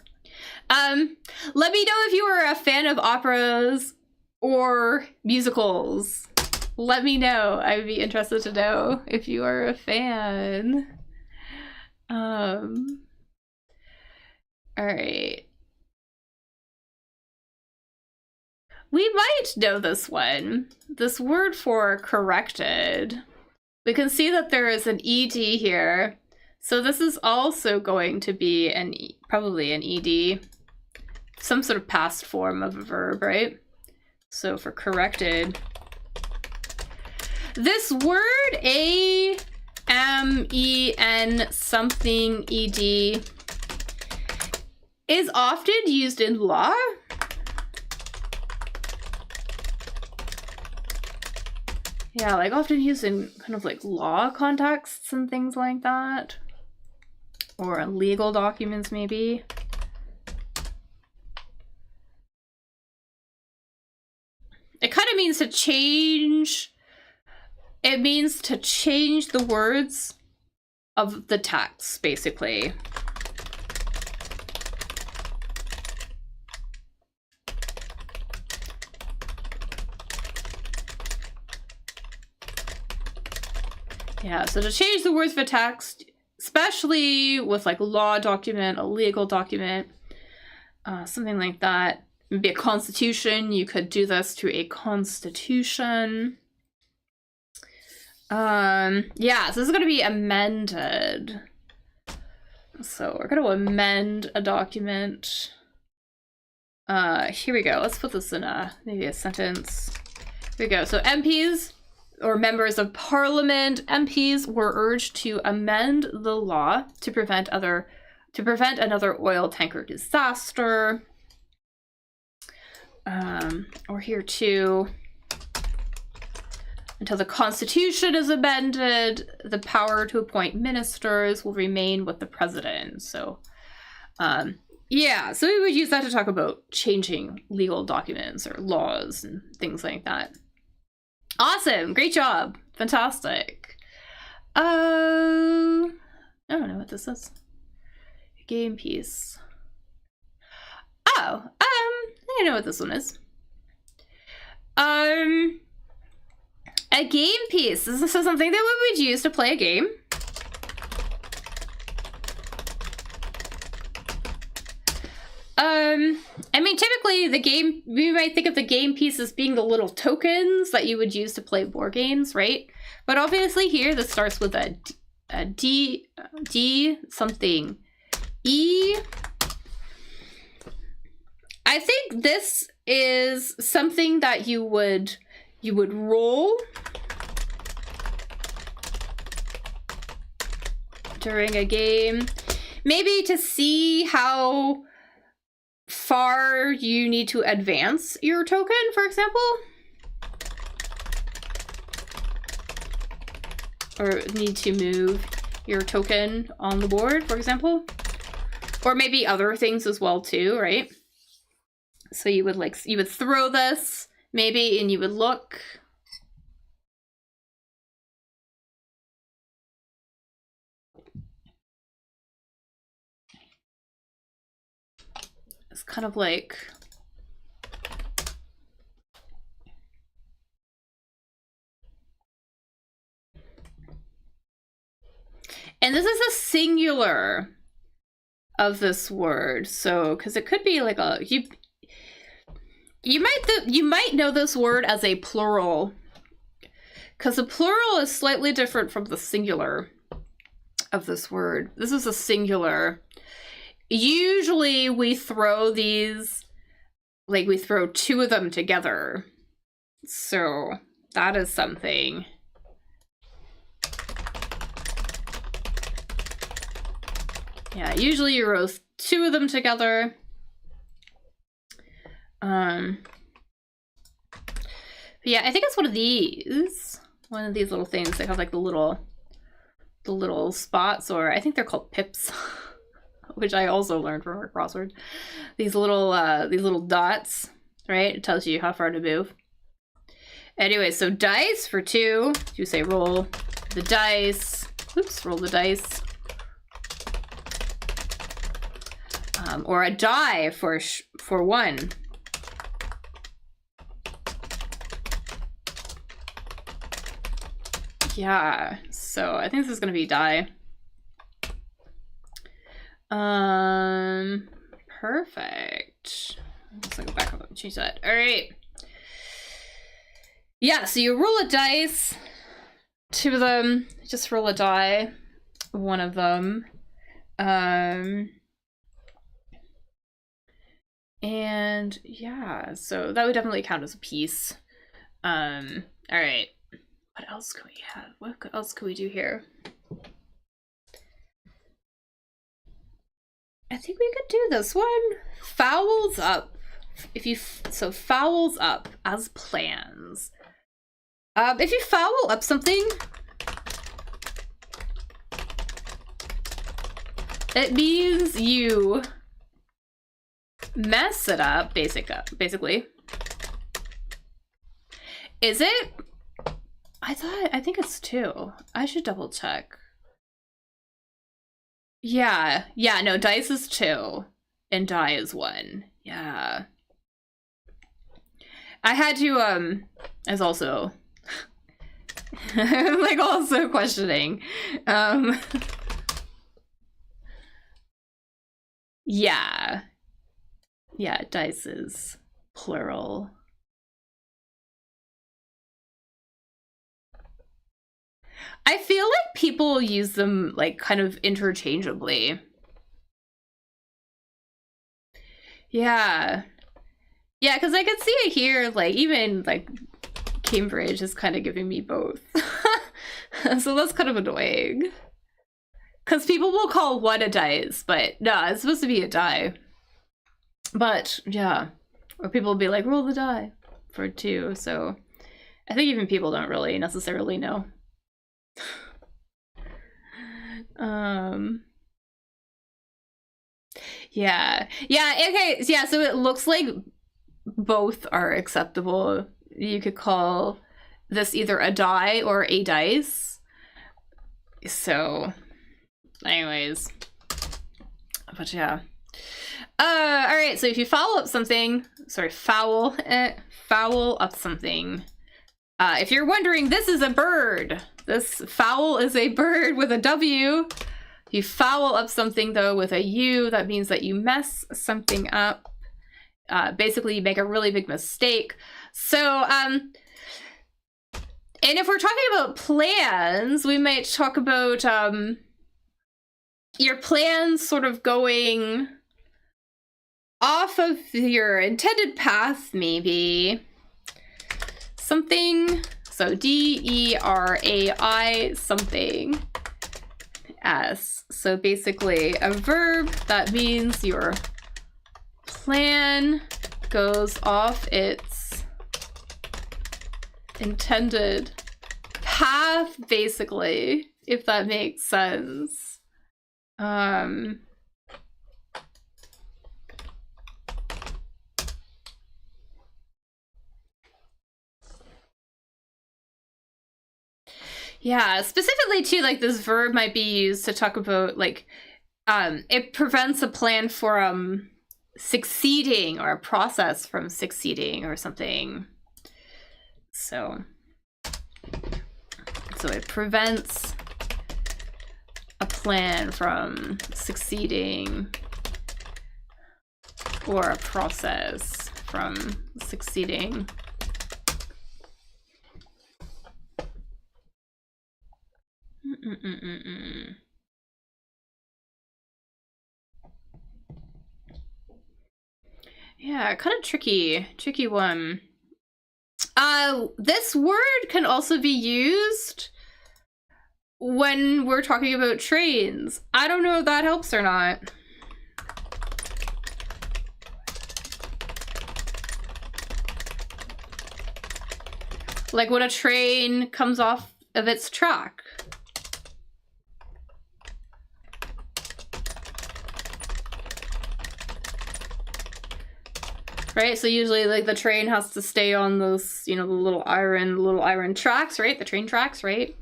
Let me know if you are a fan of operas or musicals. Let me know. I would be interested to know if you are a fan. All right. We might know this one. This word for corrected. We can see that there is an ED here. So this is also going to be probably an ED. Some sort of past form of a verb, right? So for corrected. This word A-M-E-N something E-D is often used in law. Yeah, like often used in kind of like law contexts and things like that. Or legal documents, maybe. It kind of means to change. It means to change the words of the text, basically. Yeah, so to change the words of a text, especially with like a law document, a legal document, something like that. Maybe a constitution, you could do this to a constitution. Yeah, so this is going to be amended. So we're going to amend a document. Here we go. Let's put this in maybe a sentence. Here we go. So MPs, or members of parliament, MPs were urged to amend the law to prevent another oil tanker disaster. Or here too, until the Constitution is amended, the power to appoint ministers will remain with the president. So, yeah, so we would use that to talk about changing legal documents or laws and things like that. Awesome, great job, fantastic. I don't know what this is. Game piece. Oh, I know what this one is. A game piece. This is something that we would use to play a game. I mean, typically we might think of the game piece as being the little tokens that you would use to play board games, right? But obviously here, this starts with a D something E. I think this is something that you would roll during a game, maybe to see how far you need to advance your token, for example, or need to move your token on the board, for example, or maybe other things as well too, right? So you would throw this maybe, and you would look. It's kind of like, and this is a singular of this word, so because it could be like you might know this word as a plural, because the plural is slightly different from the singular of this word. This is a singular. Usually we throw these, like we throw two of them together. So that is something. Yeah, usually you row two of them together. But yeah, I think it's one of these little things that have like the little spots, or I think they're called pips, which I also learned from our crossword. These little dots, right? It tells you how far to move. Anyway, so dice for 2. You say roll the dice. Oops, roll the dice. or a die for 1. Yeah, so I think this is gonna be die. Perfect. Let's go back up and change that. All right. Yeah, so you roll a dice. 2 of them, just roll a die. 1 of them. And yeah, so that would definitely count as a piece. All right. What else can we have? What else can we do here? I think we could do this one. Fouls up. So fouls up as plans. If you foul up something, it means you mess it up, basically. Is it? I think it's 2. I should double check. Yeah, no, dice is 2 and die is 1. Yeah. I had to, I was also, like, also questioning. Yeah. Yeah, dice is plural. I feel like people use them, like, kind of interchangeably. Yeah. Yeah, because I could see it here, like, even, like, Cambridge is kind of giving me both. So that's kind of annoying. Because people will call 1 a dice, but no, it's supposed to be a die. But, yeah. Or people will be like, roll the die for 2, so I think even people don't really necessarily know. Yeah, okay, yeah, so it looks like both are acceptable. You could call this either a die or a dice. So, anyways, but yeah. All right, so if you foul up something, foul up something. If you're wondering, this is a bird. This foul is a bird with a W. You foul up something, though, with a U. That means that you mess something up. Basically, you make a really big mistake. So, and if we're talking about plans, we might talk about your plans sort of going off of your intended path, maybe. Something, so D-E-R-A-I something S. So basically a verb that means your plan goes off its intended path, basically, if that makes sense. Yeah, specifically too, like this verb might be used to talk about like it prevents a plan from succeeding or a process from succeeding or something. So it prevents a plan from succeeding or a process from succeeding. Yeah, kind of tricky one. This word can also be used when we're talking about trains. I don't know if that helps or not. Like when a train comes off of its track. Right, so usually like the train has to stay on those, you know, the little iron tracks, right? The train tracks, right?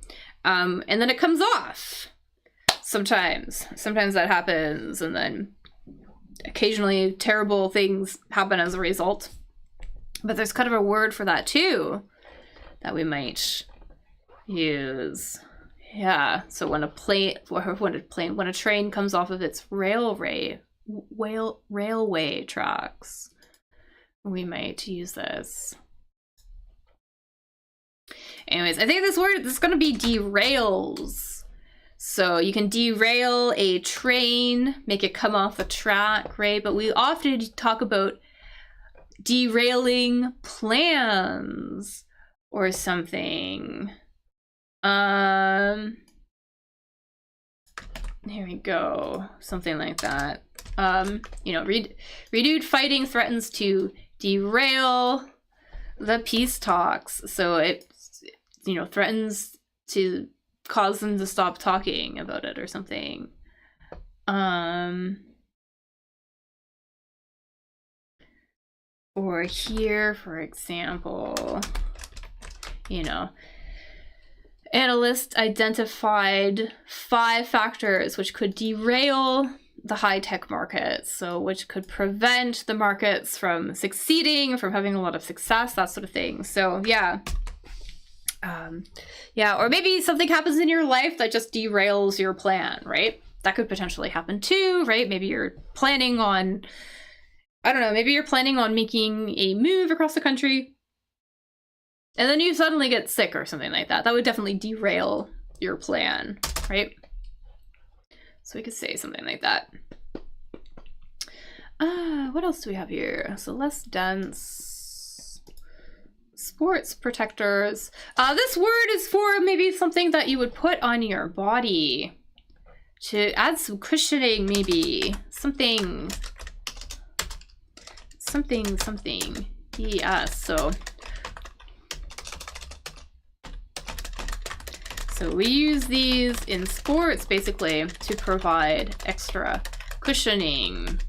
And then it comes off. Sometimes that happens, and then occasionally terrible things happen as a result. But there's kind of a word for that too that we might use. Yeah, so when a train comes off of its railway tracks, we might use this. Anyways, I think this word is going to be derails. So you can derail a train, make it come off the track, right? But we often talk about derailing plans or something. Here we go. Something like that. You know, renewed fighting threatens to derail the peace talks. So it, you know, threatens to cause them to stop talking about it or something. Or here, for example, you know, analysts identified 5 factors which could derail the high-tech markets, so which could prevent the markets from succeeding, from having a lot of success, that sort of thing. So yeah. Yeah, or maybe something happens in your life that just derails your plan, right? That could potentially happen too, right? Maybe you're planning on, I don't know, maybe you're planning on making a move across the country, and then you suddenly get sick or something like that. That would definitely derail your plan, right? So we could say something like that. What else do we have here? So less dense. Sports protectors. This word is for maybe something that you would put on your body to add some cushioning, maybe. Something. Yeah, so we use these in sports basically to provide extra cushioning.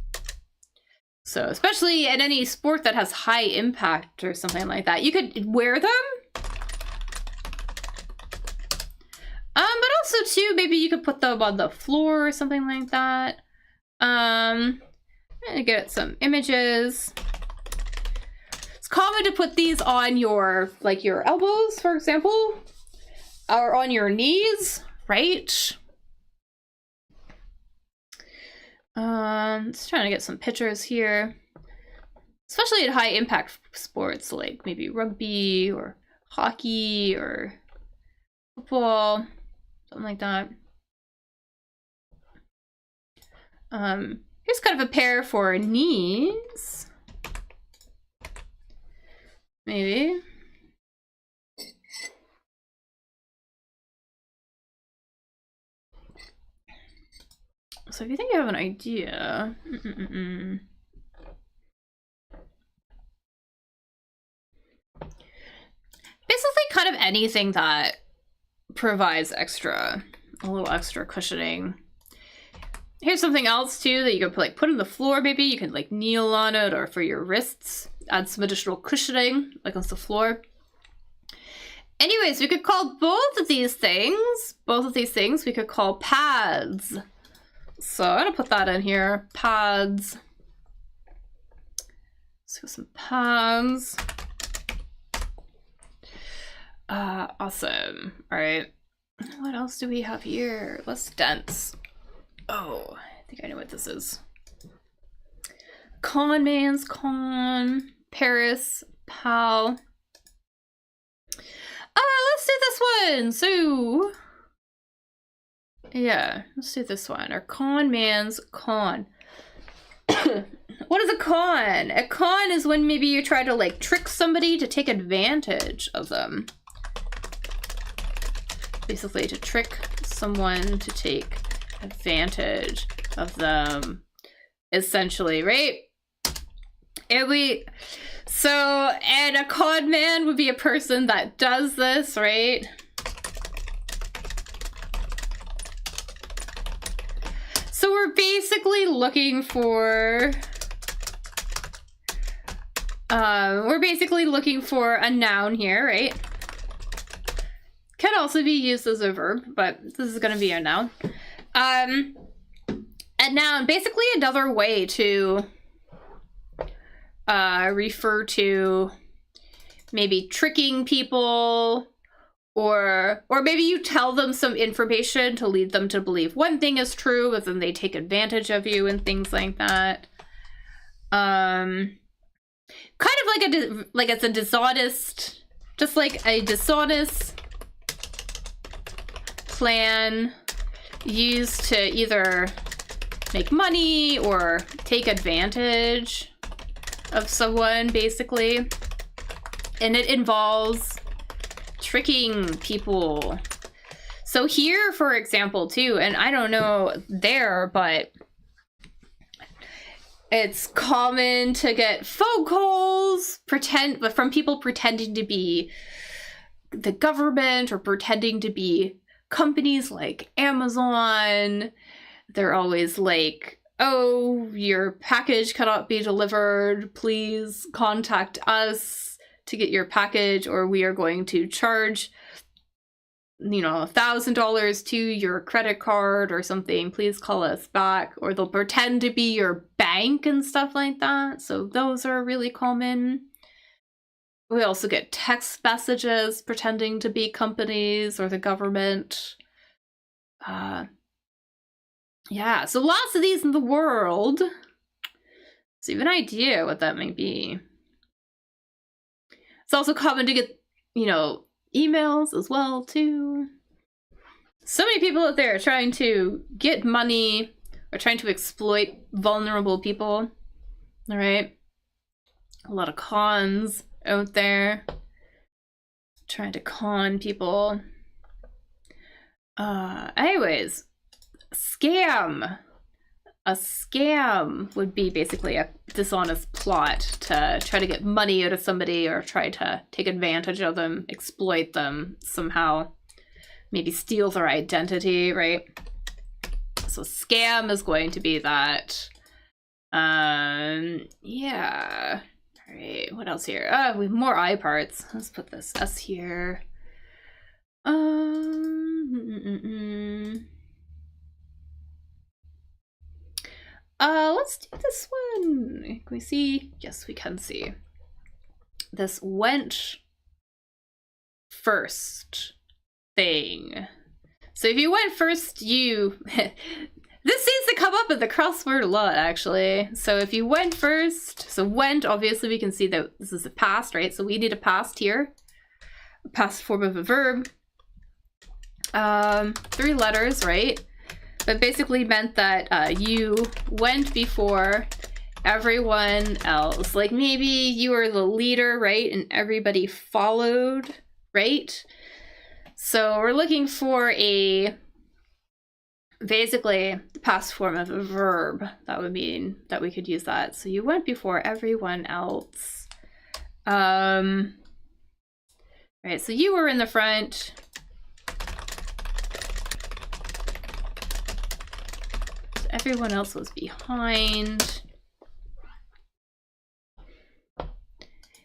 So especially in any sport that has high impact or something like that, you could wear them. But also too, maybe you could put them on the floor or something like that. I'm gonna get some images. It's common to put these on your, like your elbows, for example, or on your knees, right? Just trying to get some pictures here, especially in high impact sports like maybe rugby or hockey or football, something like that. Here's kind of a pair for knees, maybe. So if you think you have an idea, basically kind of anything that provides a little extra cushioning. Here's something else too that you could like put on the floor. Maybe you can like kneel on it, or for your wrists, add some additional cushioning like on the floor. Anyways, we could call both of these things we could call pads. So I'm gonna put that in here, pads. Let's go some pads. Awesome. All right. What else do we have here? Less dense. Oh, I think I know what this is. Con man's con. Paris. Pal. Let's do this one. So yeah, let's do this one. Or con man's con. What is a con? A con is when maybe you try to like trick somebody to take advantage of them. Basically to trick someone to take advantage of them, essentially, right? And a con man would be a person that does this, right? So we're basically looking for a noun here, right? Can also be used as a verb, but this is going to be a noun. And a noun, basically another way to refer to maybe tricking people, or maybe you tell them some information to lead them to believe one thing is true, but then they take advantage of you and things like that. Kind of like it's a dishonest, just like a dishonest plan used to either make money or take advantage of someone, basically. And it involves tricking people. So here, for example, too, and I don't know there, but it's common to get phone calls from people pretending to be the government or pretending to be companies like Amazon. They're always like, oh, your package cannot be delivered. Please contact us to get your package, or we are going to charge, you know, $1,000 to your credit card or something. Please call us back. Or they'll pretend to be your bank and stuff like that. So those are really common. We also get text messages pretending to be companies or the government. Yeah, so lots of these in the world. So you have an idea what that might be. It's also common to get, you know, emails as well, too. So many people out there trying to get money or trying to exploit vulnerable people. All right. A lot of cons out there. Trying to con people. Anyways, scam. A scam would be basically a dishonest plot to try to get money out of somebody or try to take advantage of them, exploit them somehow, maybe steal their identity, right? So scam is going to be that. Yeah. All right, what else here? We have more I parts. Let's put this S here. Let's do this one. Can we see? Yes, we can see. This went first thing. So if you went first, you... This seems to come up in the crossword a lot, actually. So if you went first, so went, obviously we can see that this is a past, right? So we need a past here. A past form of a verb. 3 letters, right? But basically meant that you went before everyone else. Like maybe you were the leader, right? And everybody followed, right? So we're looking for a, basically the past form of a verb. That would mean that we could use that. So you went before everyone else. Right, so you were in the front. Everyone else was behind.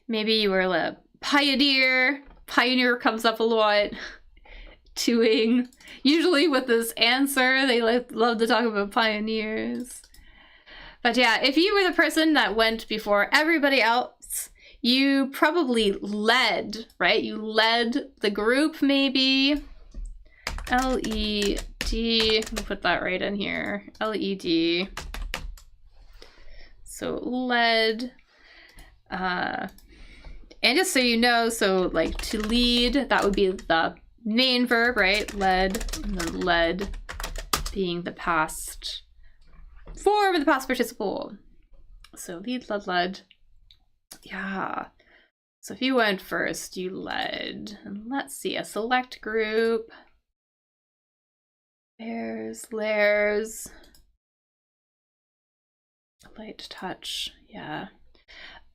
Maybe you were a pioneer. Pioneer comes up a lot. Doing. Usually with this answer, they love to talk about pioneers. But yeah, if you were the person that went before everybody else, you probably led, right? You led the group, maybe. L-E-D, we'll put that right in here. L-E-D. So led. And just so you know, so like to lead, that would be the main verb, right? Led, and then led being the past form of the past participle. So lead, led. Yeah. So if you went first, you led. And let's see, a select group. Bears, lairs. Light touch, yeah.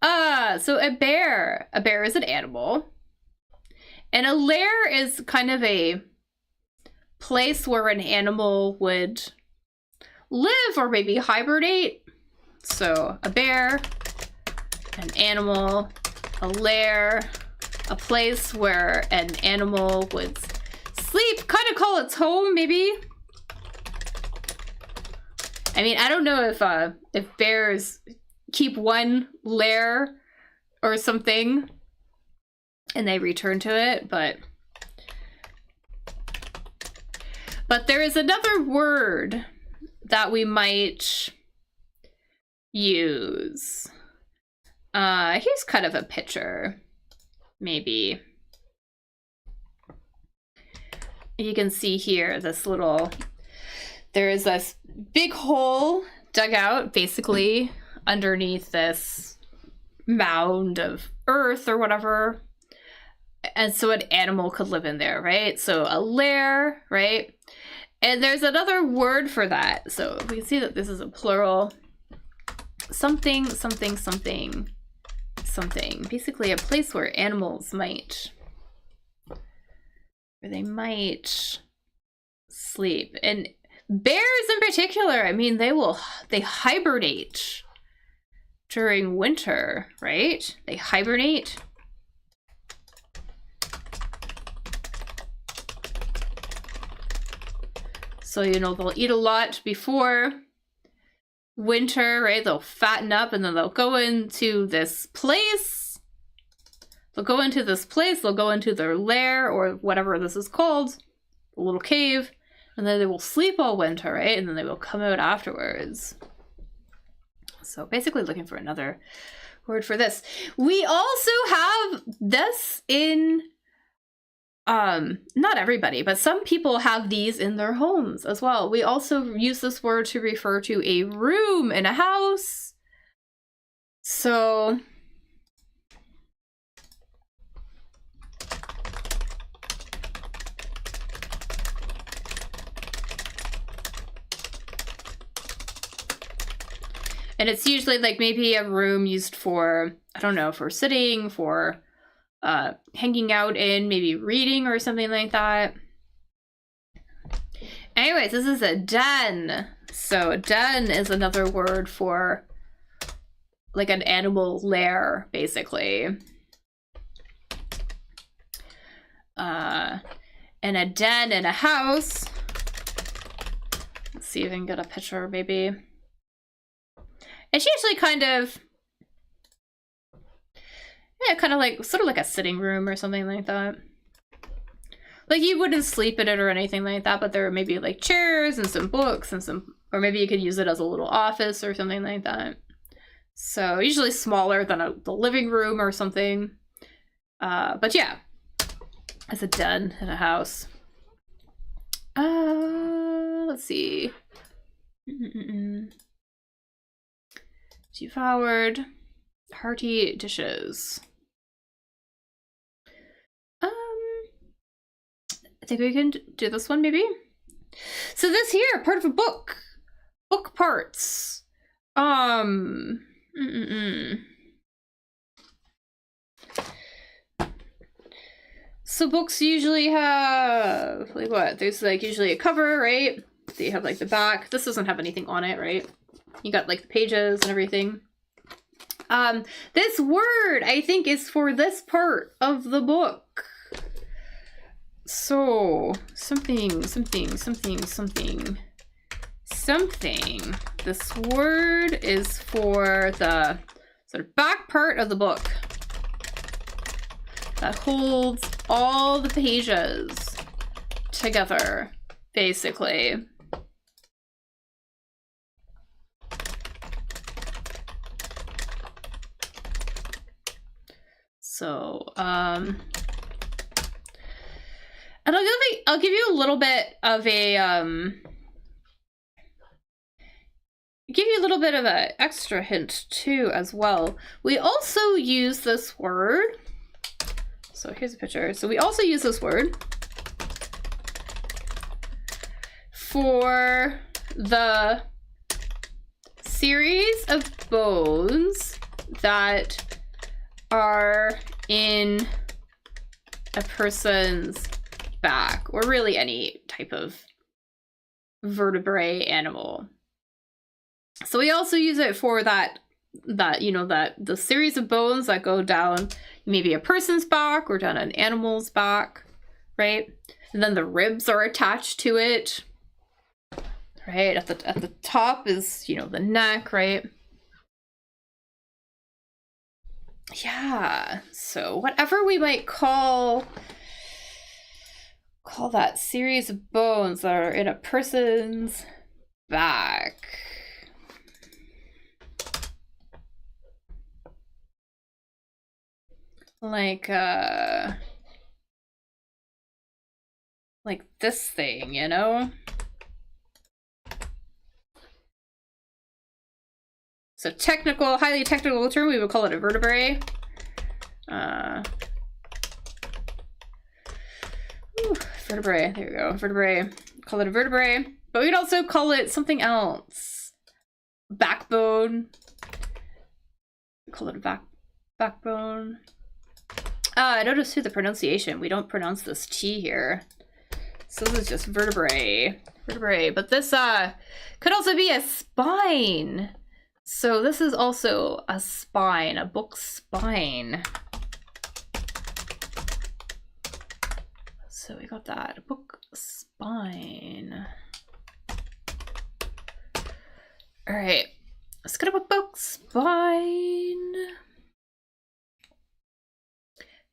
So a bear. A bear is an animal. And a lair is kind of a place where an animal would live or maybe hibernate. So a bear, an animal, a lair, a place where an animal would sleep, kind of call its home, maybe. I mean, I don't know if bears keep one lair or something and they return to it, but there is another word that we might use. Here's kind of a picture, maybe. You can see here this little, there is this big hole dug out basically underneath this mound of earth or whatever. And so an animal could live in there, right? So a lair, right? And there's another word for that. So we can see that this is a plural. Something, something, something, something. Basically a place where animals might, where they might sleep. And bears in particular, I mean, they hibernate during winter, right? They hibernate. So, you know, they'll eat a lot before winter, right? They'll fatten up and then they'll go into this place. They'll go into their lair or whatever this is called, a little cave, and then they will sleep all winter, right? And then they will come out afterwards. So basically looking for another word for this. We also have this in, not everybody, but some people have these in their homes as well. We also use this word to refer to a room in a house. So and it's usually like maybe a room used for, I don't know, for sitting, for hanging out in, maybe reading or something like that. Anyways, this is a den. So den is another word for like an animal lair, basically. And a den in a house. Let's see if I can get a picture, maybe. It's usually kind of, yeah, kind of like, sort of like a sitting room or something like that. Like you wouldn't sleep in it or anything like that, but there are maybe like chairs and some books and some, or maybe you could use it as a little office or something like that. So usually smaller than the living room or something. But yeah, it's a den in a house. Let's see. Devoured hearty dishes. I think we can do this one maybe. So this here, part of a book. Book parts. So books usually have like what? There's like usually a cover, right? So you have like the back. This doesn't have anything on it, right? You got like the pages and everything. This word I think is for this part of the book. So something. This word is for the sort of back part of the book that holds all the pages together, basically. So, and I'll give you a little bit of a, give you a little bit of an extra hint too as well. We also use this word. So here's a picture. So we also use this word for the series of bones that are in a person's back, or really any type of vertebrate animal. So we also use it for that you know, that the series of bones that go down maybe a person's back or down an animal's back, right? And then the ribs are attached to it. right? At the top is, you know, the neck, right? Yeah, so whatever we might call that series of bones that are in a person's back. Like this thing, you know? So technical, highly technical term, we would call it a vertebrae. Vertebrae, there you go, vertebrae. Call it a vertebrae, but we'd also call it something else. Backbone. We call it a backbone. I noticed too the pronunciation. We don't pronounce this T here. So this is just vertebrae. Vertebrae, but this could also be a spine. So this is also a spine, a book spine. So we got that, a book spine. All right, let's get up a book spine.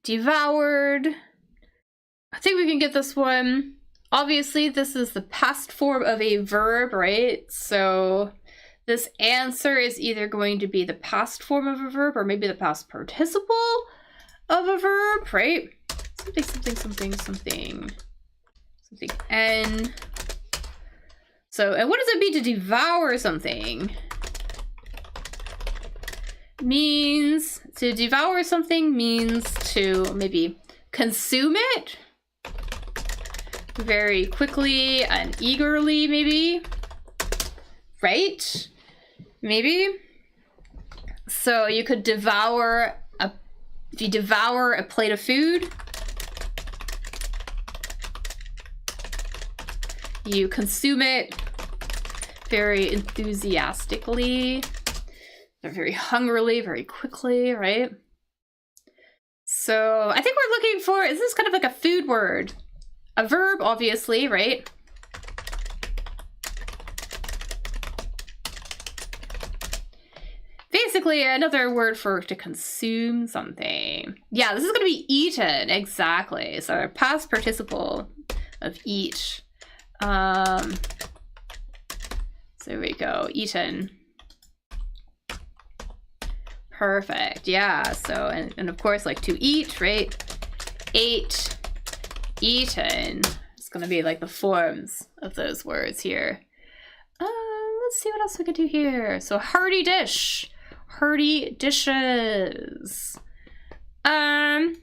Devoured. I think we can get this one. Obviously, this is the past form of a verb, right? So this answer is either going to be the past form of a verb or maybe the past participle of a verb, right? Something. N. So, and what does it mean to devour something? Means to devour something means to maybe consume it very quickly and eagerly, maybe, right? Maybe. So you could devour if you devour a plate of food, you consume it very enthusiastically, or very hungrily, very quickly, right? So I think we're looking for, is this kind of like a food word? A verb, obviously, right? Basically, another word for to consume something. Yeah, this is going to be eaten, exactly. So our past participle of eat. So there we go, eaten. Perfect, yeah. So, and of course, like to eat, right? Ate, eaten. It's going to be like the forms of those words here. Let's see what else we could do here. So hearty dish. Hearty dishes. I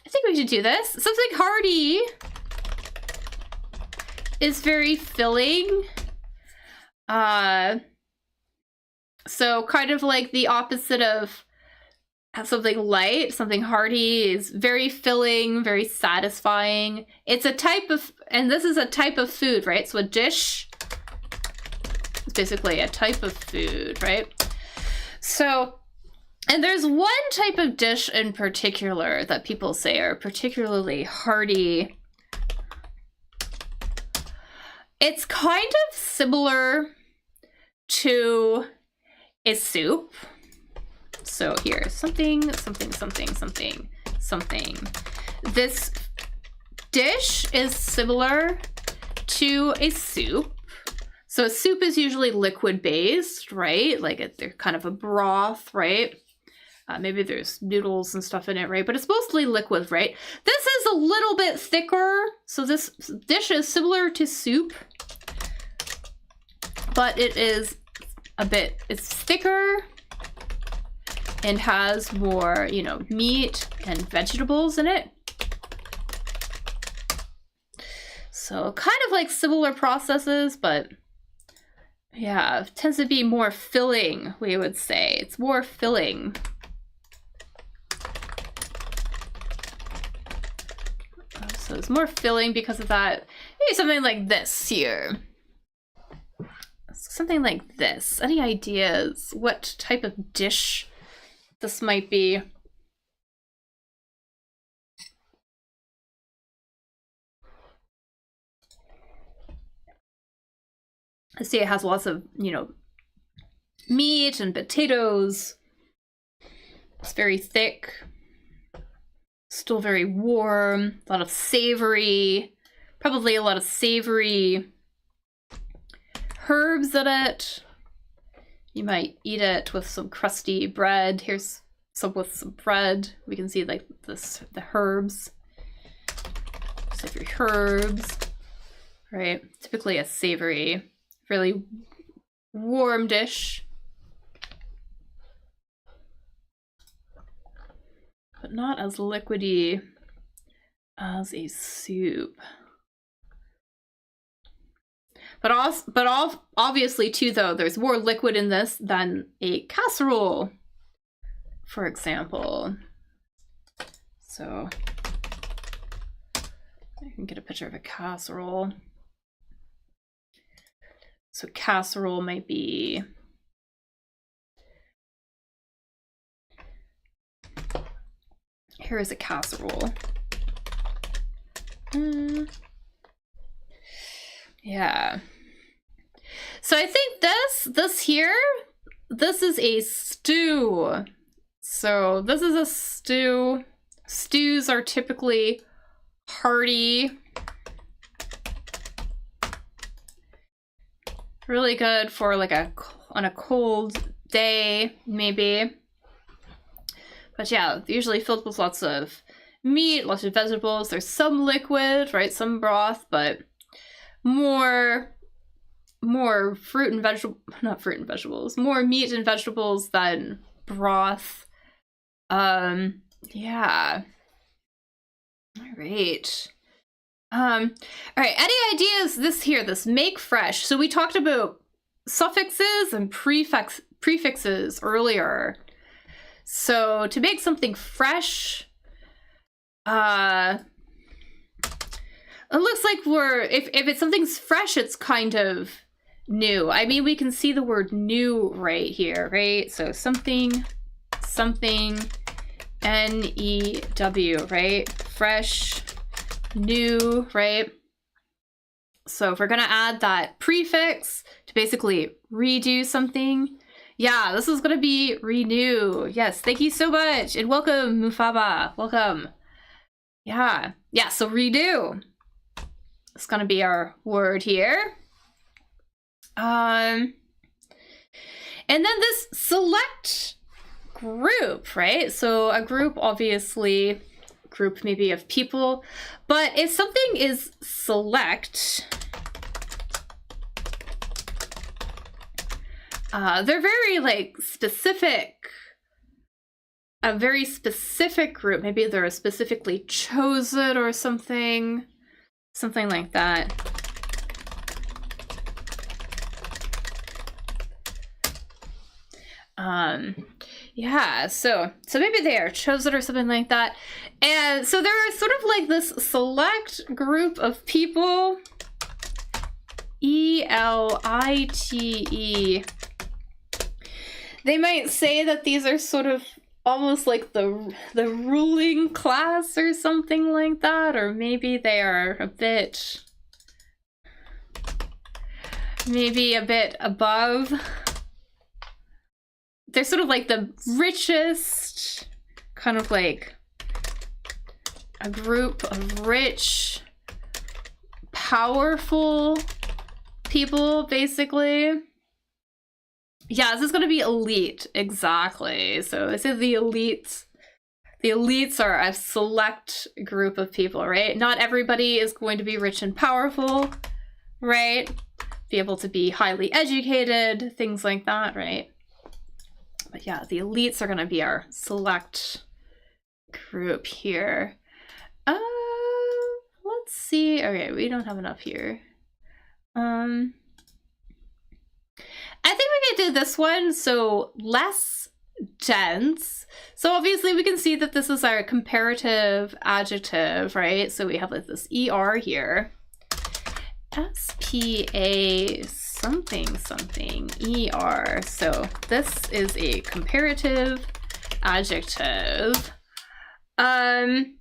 think we should do this. Something hearty is very filling. So kind of like the opposite of something light, something hearty is very filling, very satisfying. It's a type of, and this is a type of food, right? So a dish is basically a type of food, right? So, and there's one type of dish in particular that people say are particularly hearty. It's kind of similar to a soup. So here, something. This dish is similar to a soup. So a soup is usually liquid based, right? Like they're kind of a broth, right? Maybe there's noodles and stuff in it, right? But it's mostly liquid, right? This is a little bit thicker. So this dish is similar to soup, but it is it's thicker and has more, you know, meat and vegetables in it. So kind of like similar processes, but yeah, it tends to be more filling, we would say. It's more filling. So it's more filling because of that. Maybe something like this here. Something like this. Any ideas what type of dish this might be? I see it has lots of, you know, meat and potatoes. It's very thick. Still very warm. A lot of savory. Probably a lot of savory herbs in it. You might eat it with some crusty bread. Here's some with some bread. We can see like this, the herbs. Savory herbs. Right? Typically a savory, really warm dish. But not as liquidy as a soup. But obviously too, though, there's more liquid in this than a casserole, for example. So I can get a picture of a casserole. So casserole might be here is a casserole. Yeah. So I think this here, this is a stew. So this is a stew. Stews are typically hearty. Really good for like on a cold day, maybe. But yeah, usually filled with lots of meat, lots of vegetables. There's some liquid, right? Some broth, but more fruit and vegetable, not fruit and vegetables, more meat and vegetables than broth. Yeah. All right. All right, any ideas this make fresh. So we talked about suffixes and prefixes earlier. So to make something fresh, it looks like if it's something's fresh, it's kind of new. I mean, we can see the word new right here, right? So something, N-E-W, right? Fresh, new, right? So if we're gonna add that prefix to basically redo something, yeah, this is gonna be renew. Yes, thank you so much. And welcome, Mufaba, welcome. Yeah, so redo. It's gonna be our word here. And then this select group, right? So a group, obviously, group maybe of people, but if something is select, they're very like specific, a very specific group. Maybe they're specifically chosen or something like that. Yeah, so maybe they are chosen or something like that. And so there are sort of like this select group of people, E-L-I-T-E. They might say that these are sort of almost like the ruling class or something like that, or maybe they are maybe a bit above. They're sort of like the richest, kind of like a group of rich, powerful people, basically. Yeah, this is going to be elite, exactly. So this is the elites. The elites are a select group of people, right? Not everybody is going to be rich and powerful, right? Be able to be highly educated, things like that, right? But yeah, the elites are going to be our select group here. Let's see. Okay, we don't have enough here. I think we can do this one. So less dense. So obviously we can see that this is our comparative adjective, right? So we have like this ER here. S-P-A something something ER. So this is a comparative adjective. And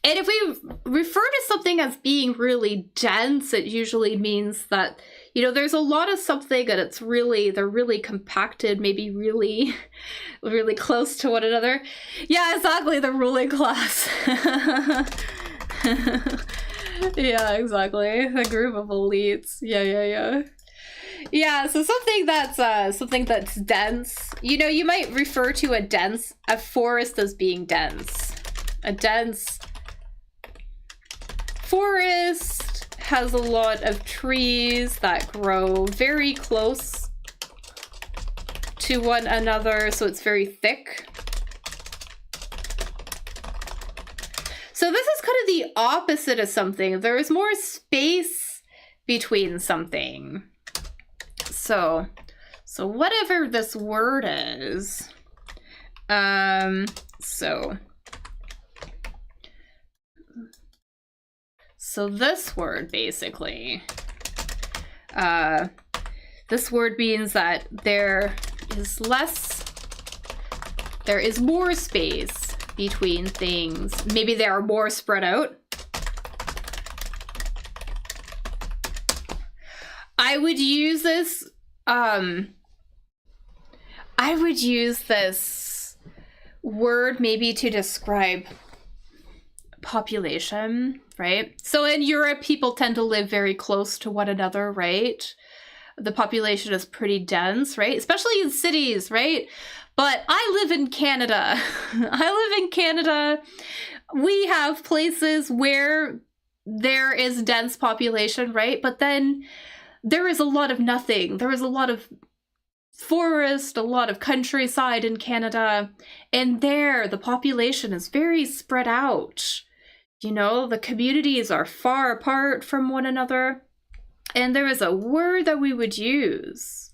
And if we refer to something as being really dense, it usually means that, you know, there's a lot of something and it's really, they're really compacted, maybe really, really close to one another. Yeah, exactly, the ruling class. Yeah, exactly. A group of elites. Yeah. Yeah, so something that's dense. You know, you might refer to a forest as being dense. A dense forest has a lot of trees that grow very close to one another, so it's very thick. So this is kind of the opposite of something. There is more space between something. So whatever this word is, so this word basically, this word means that there is more space between things. Maybe they are more spread out. I would use this word maybe to describe population, right? So in Europe, people tend to live very close to one another, right? The population is pretty dense, right? Especially in cities, right? But I live in Canada. We have places where there is dense population, right? But then there is a lot of nothing. There is a lot of forest, a lot of countryside in Canada. And there, the population is very spread out. You know, the communities are far apart from one another. And there is a word that we would use.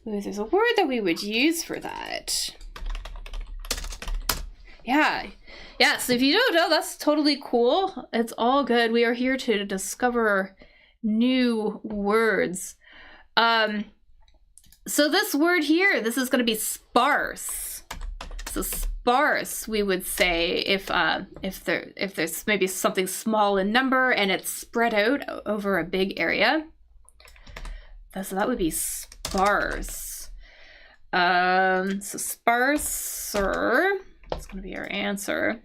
There's a word that we would use for that. Yeah, so if you don't know, that's totally cool. It's all good. We are here to discover new words. So this word here, this is going to be sparse. So sparse, we would say if there's maybe something small in number and it's spread out over a big area. So that would be sparse. So sparser, that's going to be our answer.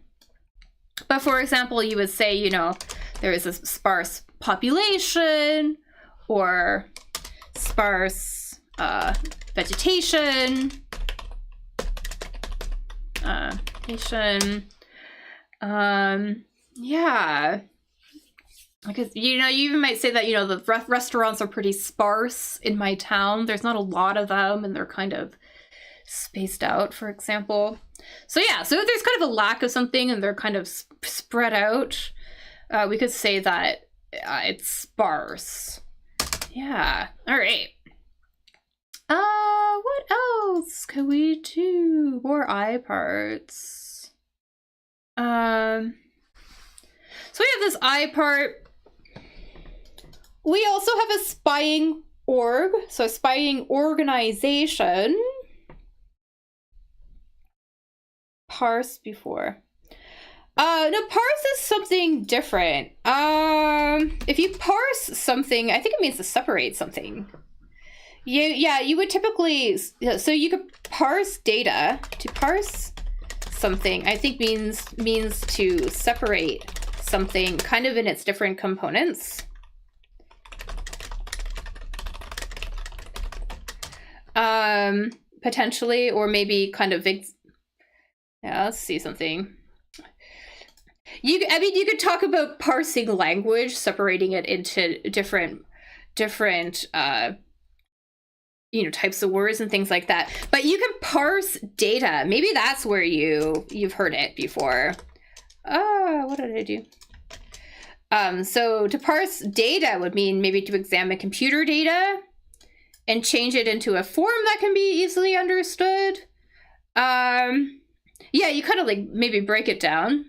But for example, you would say, you know, there is a sparse population or sparse vegetation. Yeah. Because, you know, you even might say that, you know, the restaurants are pretty sparse in my town. There's not a lot of them and they're kind of spaced out, for example. So yeah, so if there's kind of a lack of something and they're kind of spread out, we could say that it's sparse. Yeah, all right. What else could we do? More eye parts. So we have this eye part. We also have a spying org, so a spying organization. Parse before. No, parse is something different. If you parse something, I think it means to separate something. Yeah, you would typically, so you could parse data. To parse something, I think means to separate something kind of in its different components. Potentially, or maybe kind of, yeah, let's see something. You could talk about parsing language, separating it into different you know, types of words and things like that. But you can parse data. Maybe that's where you've heard it before. What did I do? So to parse data would mean maybe to examine computer data and change it into a form that can be easily understood. Yeah, you kind of like maybe break it down.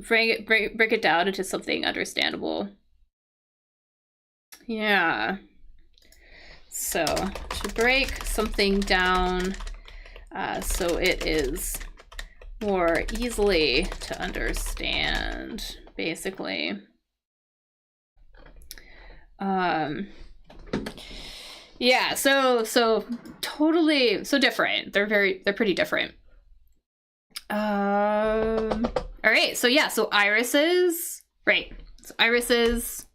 Break it down into something understandable. Yeah. So to break something down so it is more easily to understand, basically. Yeah, so totally, so different. They're pretty different. All right, so yeah, so irises, right. So irises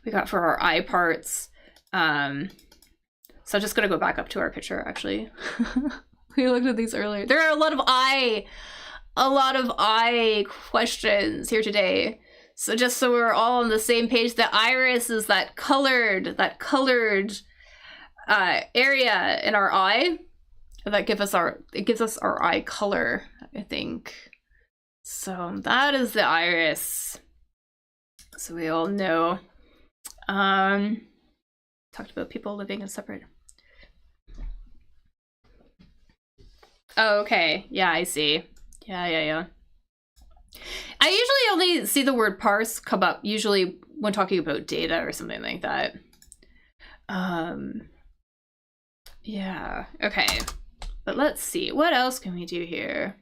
we got for our eye parts. So I'm just gonna go back up to our picture, actually. We looked at these earlier. There are a lot of eye questions here today. So just so we're all on the same page, the iris is that colored area in our eye that gives us our eye color, I think. So that is the iris. So we all know. Talked about people living in separate. Oh, okay. Yeah, I see. Yeah. I usually only see the word parse come up usually when talking about data or something like that. Yeah, okay. But let's see, what else can we do here?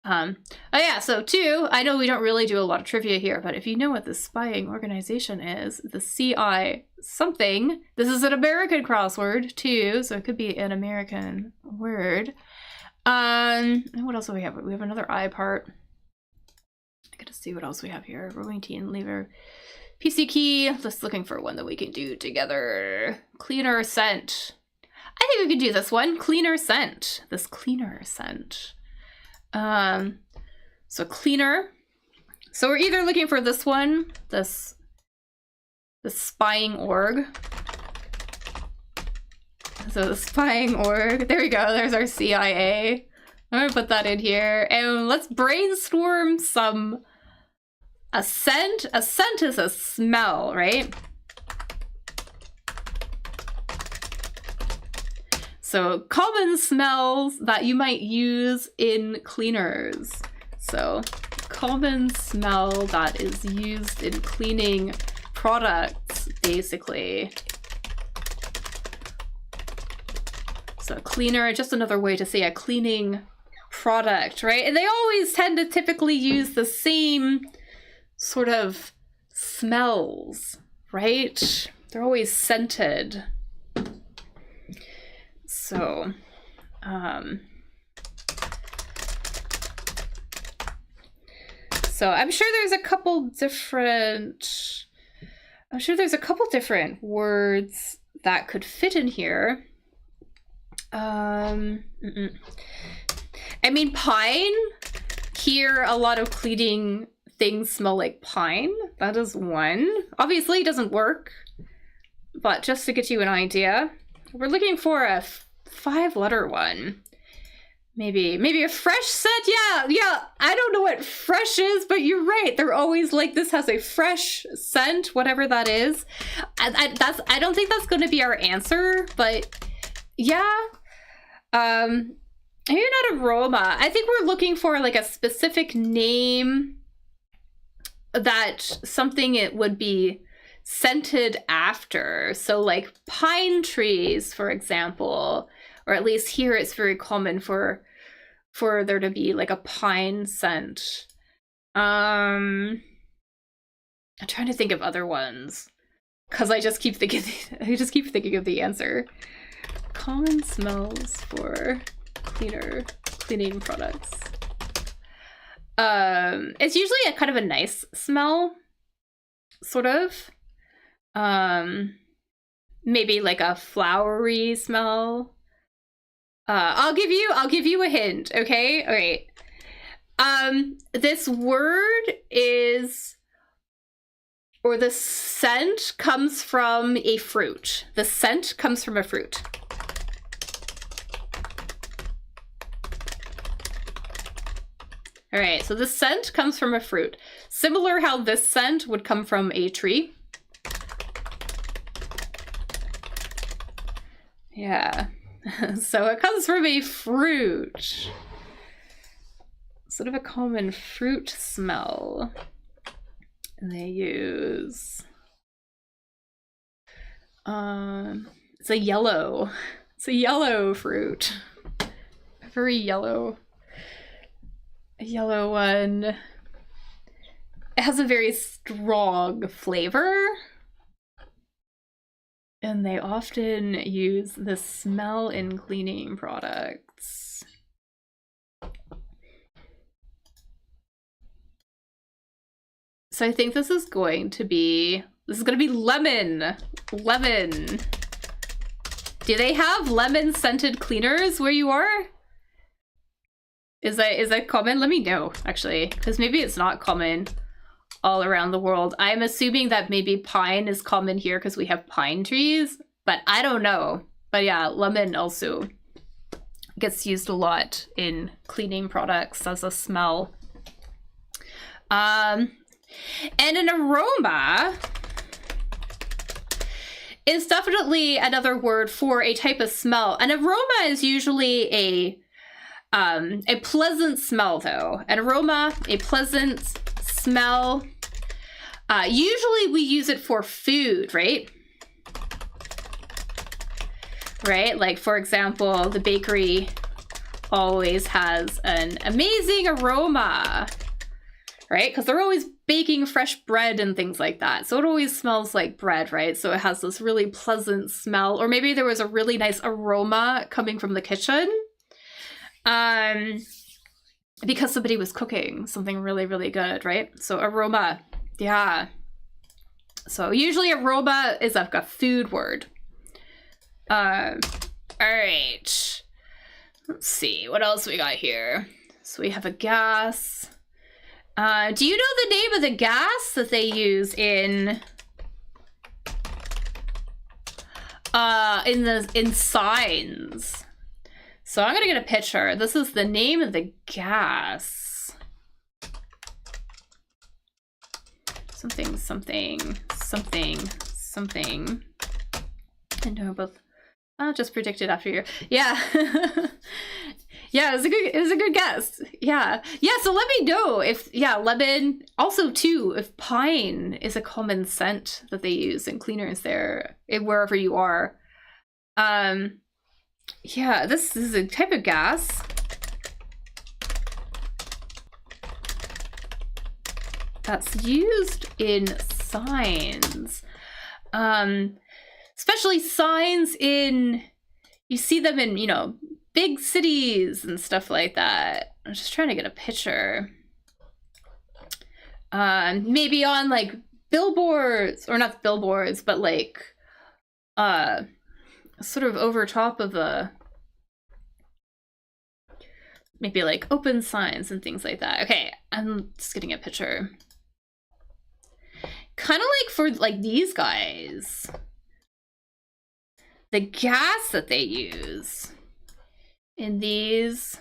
Oh yeah, so 2, I know we don't really do a lot of trivia here, but if you know what the spying organization is, the CI something, this is an American crossword too, so it could be an American word. And what else do we have? We have another I part. I gotta see what else we have here. Rolling teen lever. PC key. Just looking for one that we can do together. Cleaner scent. I think we could do this one. Cleaner scent. This cleaner scent. So cleaner. So we're either looking for this one, the spying org. So the spying org. There we go. There's our CIA. I'm gonna put that in here, and let's brainstorm a scent. A scent is a smell, right? So common smells that you might use in cleaners. So common smell that is used in cleaning products, basically. So cleaner, just another way to say a cleaning product, right? And they always tend to typically use the same sort of smells, right? They're always scented. So, so I'm sure there's a couple different words that could fit in here. I mean, pine. Here, a lot of cleaning things smell like pine. That is one. Obviously, it doesn't work, but just to get you an idea, we're looking for a 5-letter one. Maybe a fresh scent. Yeah. I don't know what fresh is, but you're right. They're always like, this has a fresh scent, whatever that is. I don't think that's going to be our answer, but yeah. Maybe not aroma. I think we're looking for like a specific name that something it would be scented after. So like pine trees, for example, or at least here it's very common for there to be like a pine scent. I'm trying to think of other ones because I just keep thinking of the answer. Common smells for cleaning products. It's usually a kind of a nice smell, sort of. Maybe like a flowery smell. I'll give you a hint, okay? All right. This word is, or the scent comes from a fruit. The scent comes from a fruit. All right, so the scent comes from a fruit. Similar how this scent would come from a tree. Yeah, so it comes from a fruit. Sort of a common fruit smell. And they use... it's a yellow fruit. very yellow. A yellow one. It has a very strong flavor. And they often use the smell in cleaning products. So I think this is going to be lemon. Lemon. Do they have lemon scented cleaners where you are? Is that common? Let me know, actually, because maybe it's not common all around the world. I'm assuming that maybe pine is common here because we have pine trees, but I don't know. But yeah, lemon also gets used a lot in cleaning products as a smell. And an aroma is definitely another word for a type of smell. An aroma is usually a pleasant smell, though. An aroma, a pleasant smell. Usually we use it for food, right? Right? Like, for example, the bakery always has an amazing aroma, right? Because they're always baking fresh bread and things like that. So it always smells like bread, right? So it has this really pleasant smell. Or maybe there was a really nice aroma coming from the kitchen. Because somebody was cooking something really, really good, right? So aroma, yeah. So usually aroma is like a food word. All right. Let's see, what else we got here? So we have a gas. Do you know the name of the gas that they use in signs? So I'm gonna get a picture. This is the name of the gas. Something, something, something, something. I know both. I'll just predict it after you. Yeah. Yeah, it was a good guess. Yeah. Yeah, so let me know if, yeah, lemon. Also, too, if pine is a common scent that they use in cleaners there, wherever you are. Yeah, this is a type of gas. That's used in signs. Especially signs in, you see them in, you know, big cities and stuff like that. I'm just trying to get a picture. Maybe on like billboards, or not billboards, but like sort of over top of a, maybe like open signs and things like that. Okay, I'm just getting a picture. Kind of like for like these guys. The gas that they use in these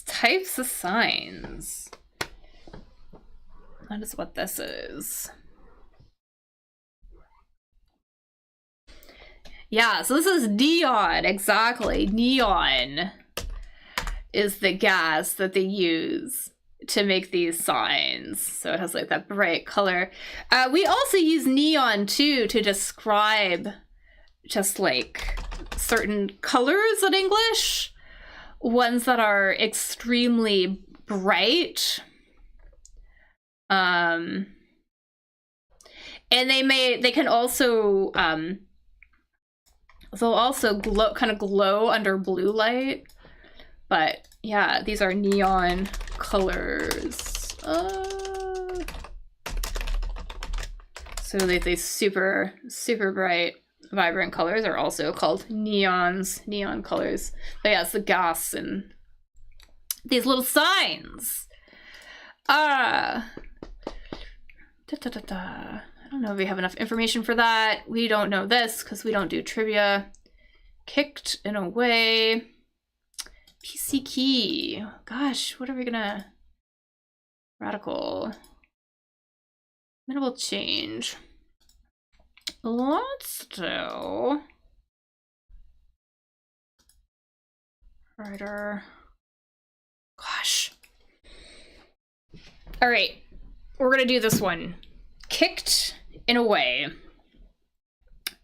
types of signs. That is what this is. Yeah, so this is neon, exactly. Neon is the gas that they use to make these signs. So it has like that bright color. We also use neon too to describe just like certain colors in English. Ones that are extremely bright. And they can also they'll also glow under blue light. But yeah, these are neon colors. So they super bright, vibrant colors are also called neons, neon colors. But yeah, it's the gas and these little signs. I don't know if we have enough information for that. We don't know this because we don't do trivia. Kicked in a way. PC key. Gosh, what are we gonna... Radical. Minimal change. Let's do... Writer. Gosh. All right, we're gonna do this one. Kicked in a way.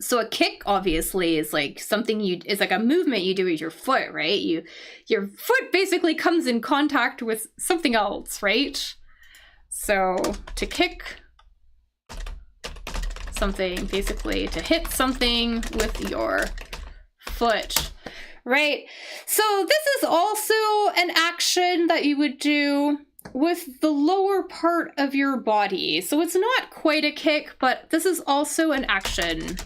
So a kick obviously is like something it's like a movement you do with your foot, right? Your foot basically comes in contact with something else, right? So to kick something, basically to hit something with your foot, right? So this is also an action that you would do with the lower part of your body. So it's not quite a kick, but this is also an action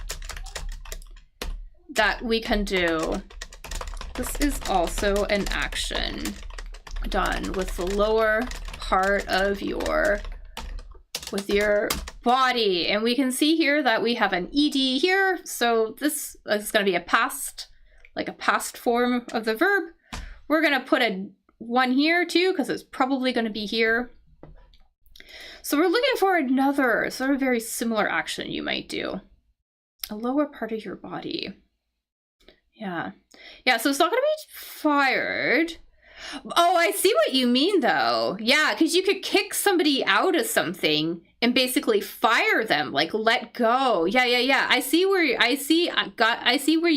that we can do. This is also an action done with the lower part of your body. And we can see here that we have an ed here. So this is going to be a past, like a past form of the verb. We're going to put a one here too, because it's probably going to be here. So we're looking for another sort of very similar action you might do. A lower part of your body. Yeah. Yeah, so it's not going to be fired. Oh, I see what you mean though. Yeah, because you could kick somebody out of something and basically fire them, like let go. Yeah. I see where you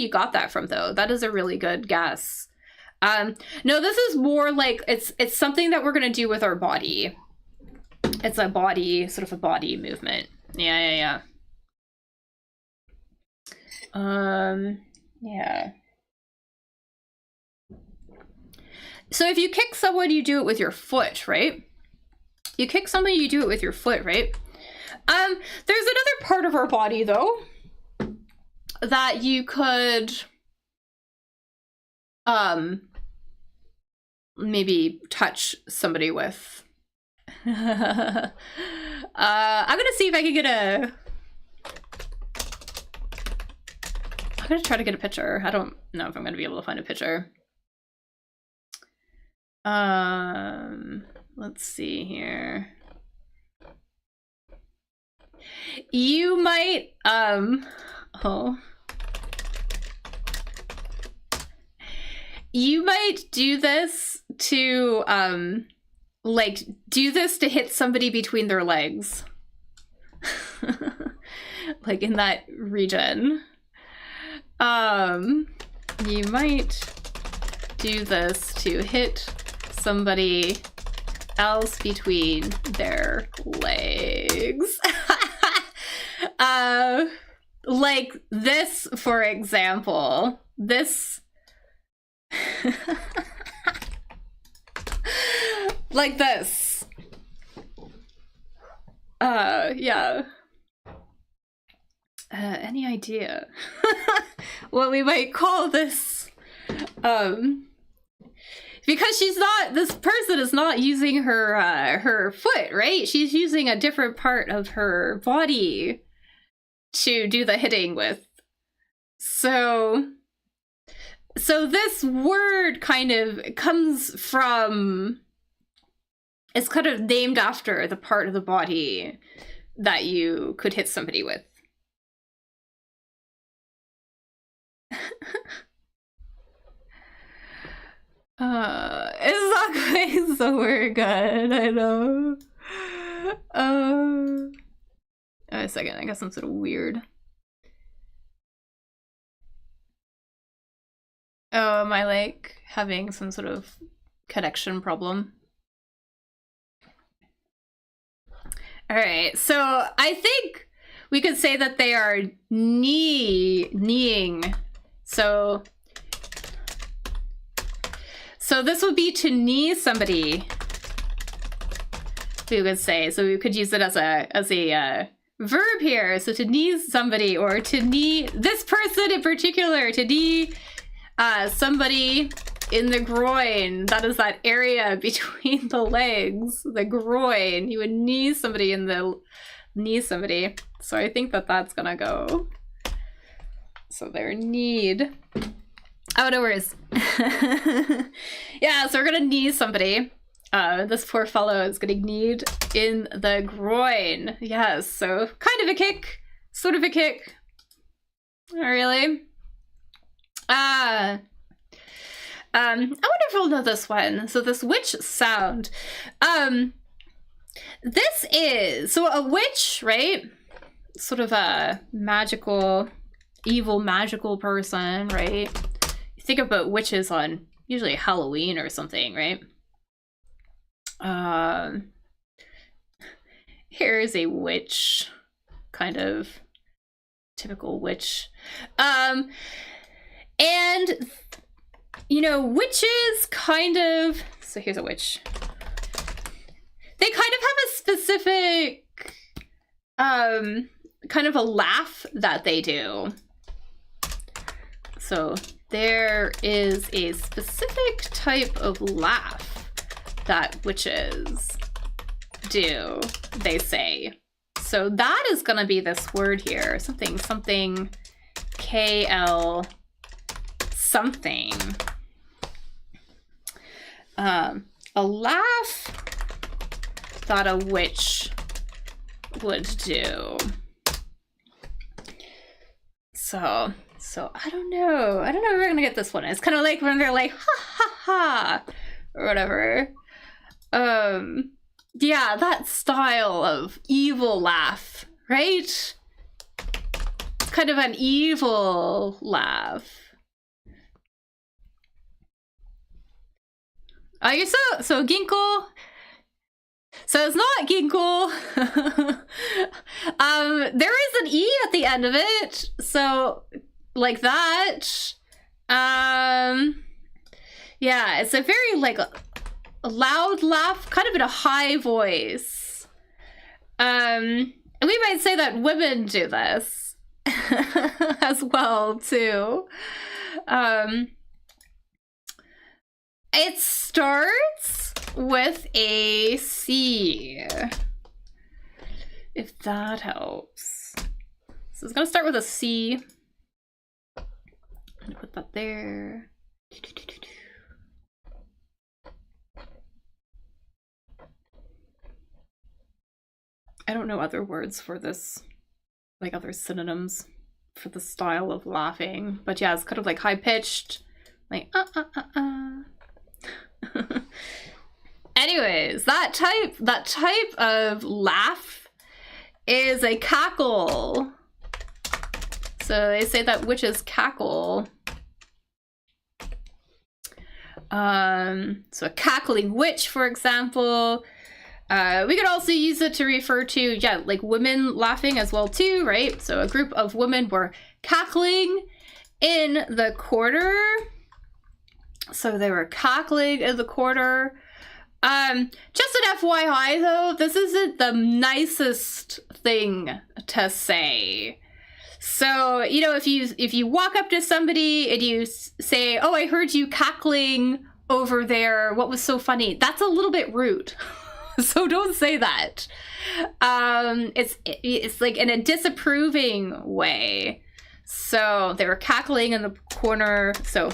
got that from though. That is a really good guess. No, this is more like it's something that we're going to do with our body. It's a body, sort of a body movement. Yeah. Yeah. So if you kick someone, you do it with your foot, right? You kick someone, you do it with your foot, right? There's another part of our body though that you could maybe touch somebody with. I'm gonna see if I can get I'm gonna try to get a picture. I don't know if I'm gonna be able to find a picture. Let's see here. You might, you might do this to, like, do this to hit somebody between their legs. Like in that region. You might do this to hit somebody else between their legs. Like this, for example. This. Like this. Yeah. Any idea what we might call this? Because this person is not using her foot, right? She's using a different part of her body to do the hitting with. So this word kind of comes from, it's kind of named after the part of the body that you could hit somebody with. It's not going somewhere good, I know. A second, I got some sort of weird. Oh, am I like having some sort of connection problem? All right, so I think we could say that they are kneeing. So this would be to knee somebody, we would say. So we could use it as a verb here. So to knee somebody, or to knee this person in particular, to knee somebody in the groin. That is that area between the legs, the groin. You would knee somebody in the somebody. So I think that that's gonna go. So they're kneed. Oh, no worries. Yeah, so we're gonna knee somebody. This poor fellow is getting kneed in the groin. Yes, so kind of a kick, sort of a kick. Not really. I wonder if we'll know this one. So this witch sound. This is, so a witch, right? Sort of a magical evil magical person, right? You think about witches on usually Halloween or something, right? Here's a witch, kind of typical witch. And you know, witches kind of, so here's a witch. They kind of have a specific kind of a laugh that they do. So there is a specific type of laugh that witches do, they say. So that is gonna be this word here, something KL something. A laugh that a witch would do. So I don't know if we're gonna get this one. It's kind of like when they're like ha ha ha or whatever. Yeah, that style of evil laugh, right? It's kind of an evil laugh. So Ginkgo. So it's not Ginkgo. There is an E at the end of it. So like that. Yeah, it's a very like a loud laugh, kind of in a high voice. And we might say that women do this as well too. It starts with a C, if that helps. So it's gonna start with a C. I'm gonna put that there. I don't know other words for this, like other synonyms for the style of laughing, but yeah, it's kind of like high-pitched, like Anyways, that type of laugh is a cackle. So they say that witches cackle. So a cackling witch, for example. We could also use it to refer to, yeah, like women laughing as well too, right? So a group of women were cackling in the quarter. So they were cackling in the quarter. Just an FYI though, this isn't the nicest thing to say. So, you know, if you walk up to somebody and you say, "Oh, I heard you cackling over there. What was so funny?" That's a little bit rude. So don't say that. It's like in a disapproving way. So they were cackling in the corner. So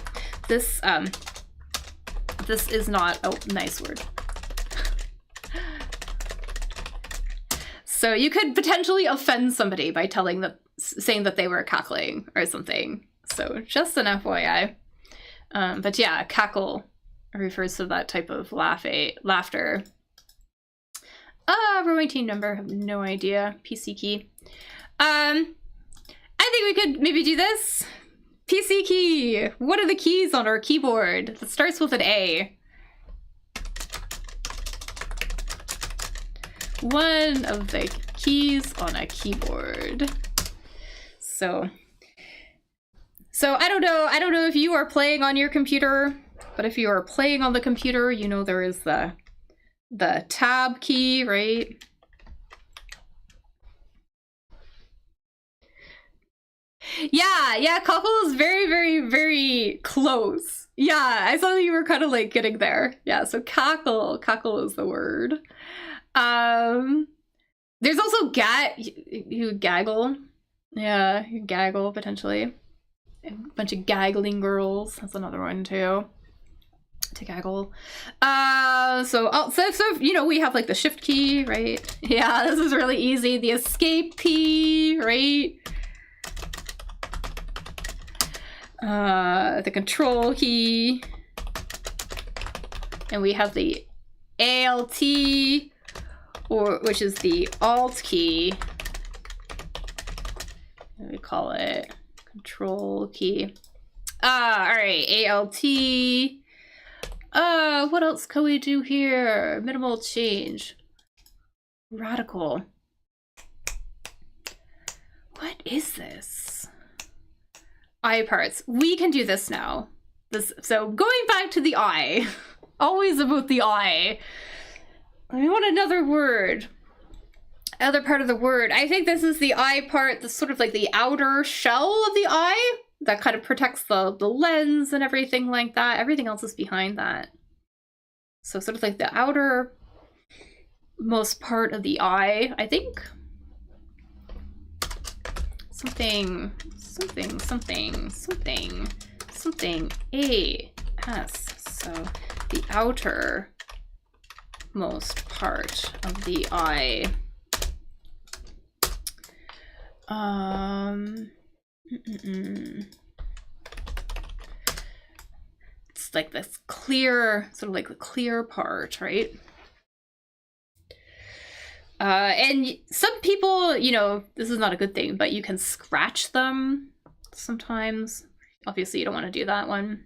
this is not a nice word. So you could potentially offend somebody by saying that they were cackling or something. So just an FYI. But yeah, cackle refers to that type of laughter. Rowing team number, I have no idea. PC key. I think we could maybe do this. PC key. What are the keys on our keyboard? That starts with an A. One of the keys on a keyboard. So I don't know if you are playing on your computer, but if you are playing on the computer, you know there is the tab key, right? Yeah, cockle is very, very, very close. Yeah, I saw that you were kind of like getting there. Yeah, so cackle is the word. There's also you gaggle. Yeah, you gaggle potentially. A bunch of gaggling girls. That's another one too. To gaggle. So you know, we have like the shift key, right? Yeah, this is really easy. The escape key, right? The control key. And we have the ALT, which is the alt key. What do we call it? Control key. All right, ALT. What else can we do here? Minimal change. Radical. What is this? I parts. We can do this now. So going back to the I. Always about the I. We want another word. Other part of the word. I think this is the I part, the sort of like the outer shell of the I that kind of protects the lens and everything like that. Everything else is behind that. So sort of like the outer most part of the I think. Something, A-S. So the outer most part of the I. It's like this clear, sort of like the clear part, right? And some people, you know, this is not a good thing, but you can scratch them sometimes. Obviously, you don't want to do that one.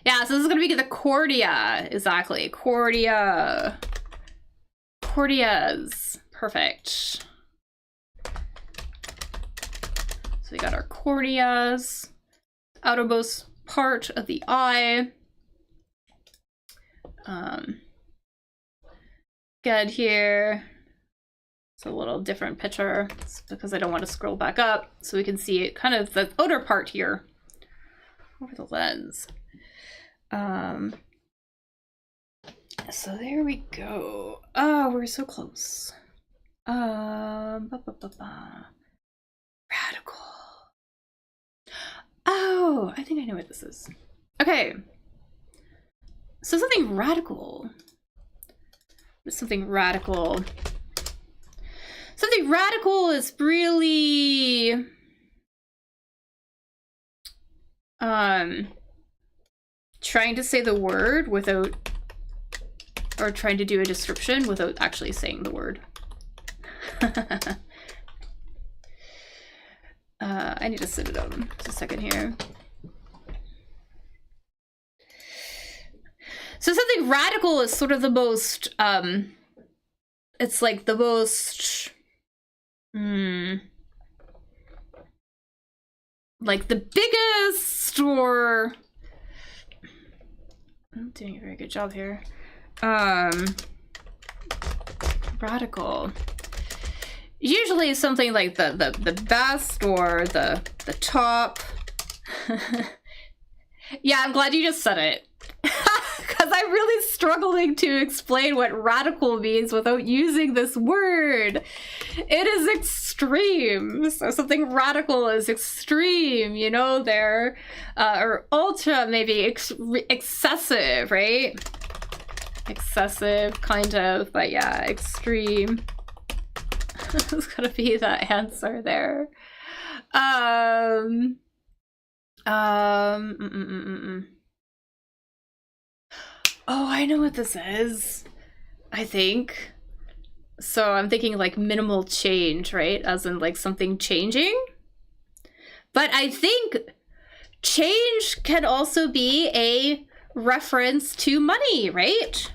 Yeah, so this is going to be the cordia. Exactly. Cordia. Cordias. Perfect. So we got our cordias. Outermost part of the eye. Good here. It's a little different picture. It's because I don't want to scroll back up so we can see it, kind of the outer part here over the lens. So there we go. Oh, we're so close. Radical. Oh, I think I know what this is. Okay. So something radical. Something radical. Something radical is really trying to say the word without, or trying to do a description without actually saying the word. I need to sit it down just a second here. So something radical is sort of the most, it's like the most, like the biggest, or, I'm doing a very good job here. Radical. Usually something like the best or the top. Yeah, I'm glad you just said it. Because I'm really struggling to explain what radical means without using this word. It is extreme. So something radical is extreme, you know, there. Or ultra, maybe excessive, right? Excessive, kind of, but yeah, extreme. It's gonna be the answer there. Oh, I know what this is, I think. So I'm thinking like minimal change, right? As in like something changing. But I think change can also be a reference to money, right?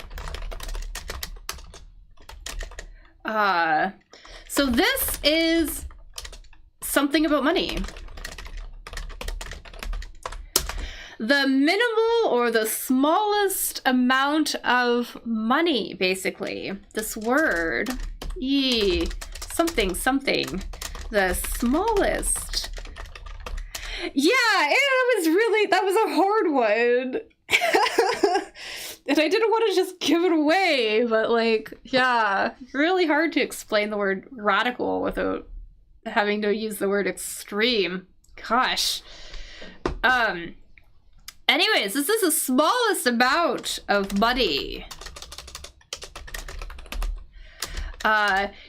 So this is something about money. The minimal or the smallest amount of money, basically. This word, something, the smallest. Yeah, that was a hard one. And I didn't want to just give it away, but like, yeah, really hard to explain the word radical without having to use the word extreme. Gosh. Anyways, this is the smallest amount of money.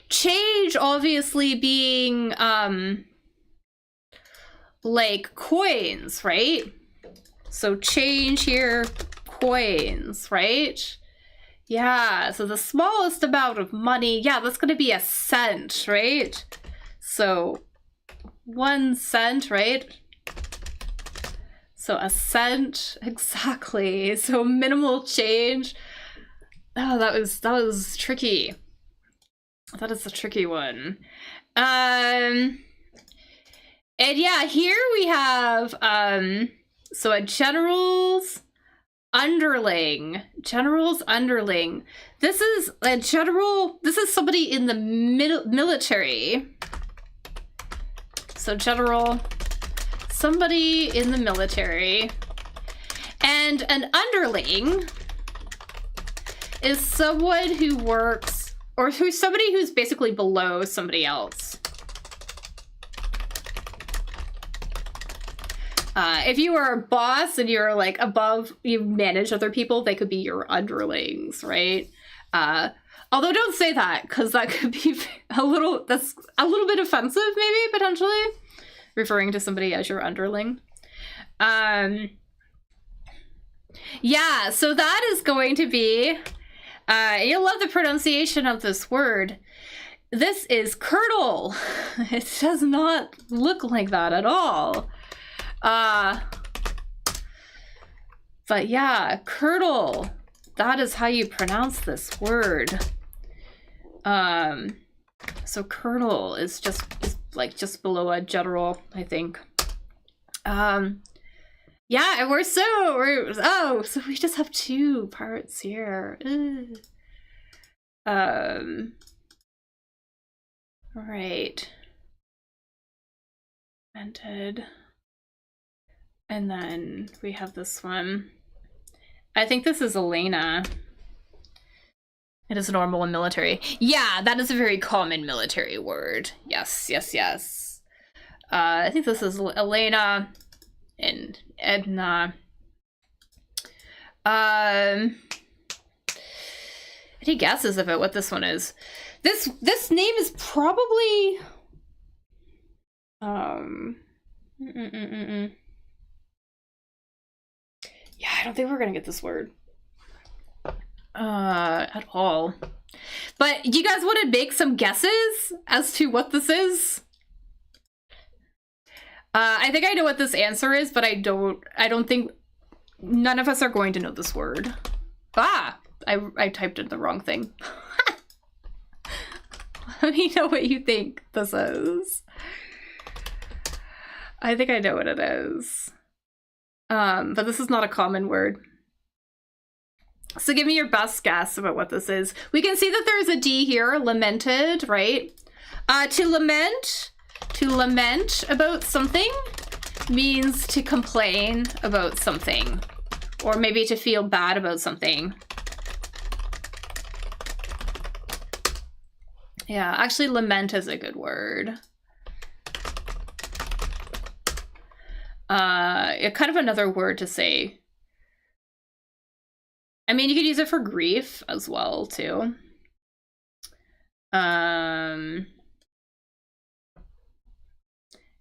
Change obviously being like coins, right? So change here, coins, right? Yeah, so the smallest amount of money, yeah, that's gonna be a cent, right? So 1 cent, right? So a cent, exactly. So minimal change. Oh, that was tricky. That is a tricky one. And yeah, here we have so a general's underling. General's underling. This is a general, this is somebody in the military. So general, somebody in the military. And an underling is someone who works, or who's somebody who's basically below somebody else. If you are a boss and you're like above, you manage other people, they could be your underlings, right? Although don't say that, because that could be that's a little bit offensive, maybe, potentially, referring to somebody as your underling. Yeah, so that is going to be, you'll love the pronunciation of this word. This is curdle. It does not look like that at all. But yeah, curdle. That is how you pronounce this word. So curdle is just below a general, I think. Yeah, and so we just have 2 parts here. Right. Invented. And then we have this one. I think this is Elena. It is normal and military. Yeah, that is a very common military word. Yes, yes, yes. I think this is Elena and Edna. Any guesses about what this one is? This name is probably yeah, I don't think we're gonna get this word at all. But you guys want to make some guesses as to what this is? I think I know what this answer is, but I don't think none of us are going to know this word. Ah, I typed in the wrong thing. Let me know what you think this is. I think I know what it is. But this is not a common word. So give me your best guess about what this is. We can see that there's a D here, lamented, right? To lament about something means to complain about something, or maybe to feel bad about something. Yeah, actually lament is a good word. Kind of another word to say. I mean, you could use it for grief as well, too.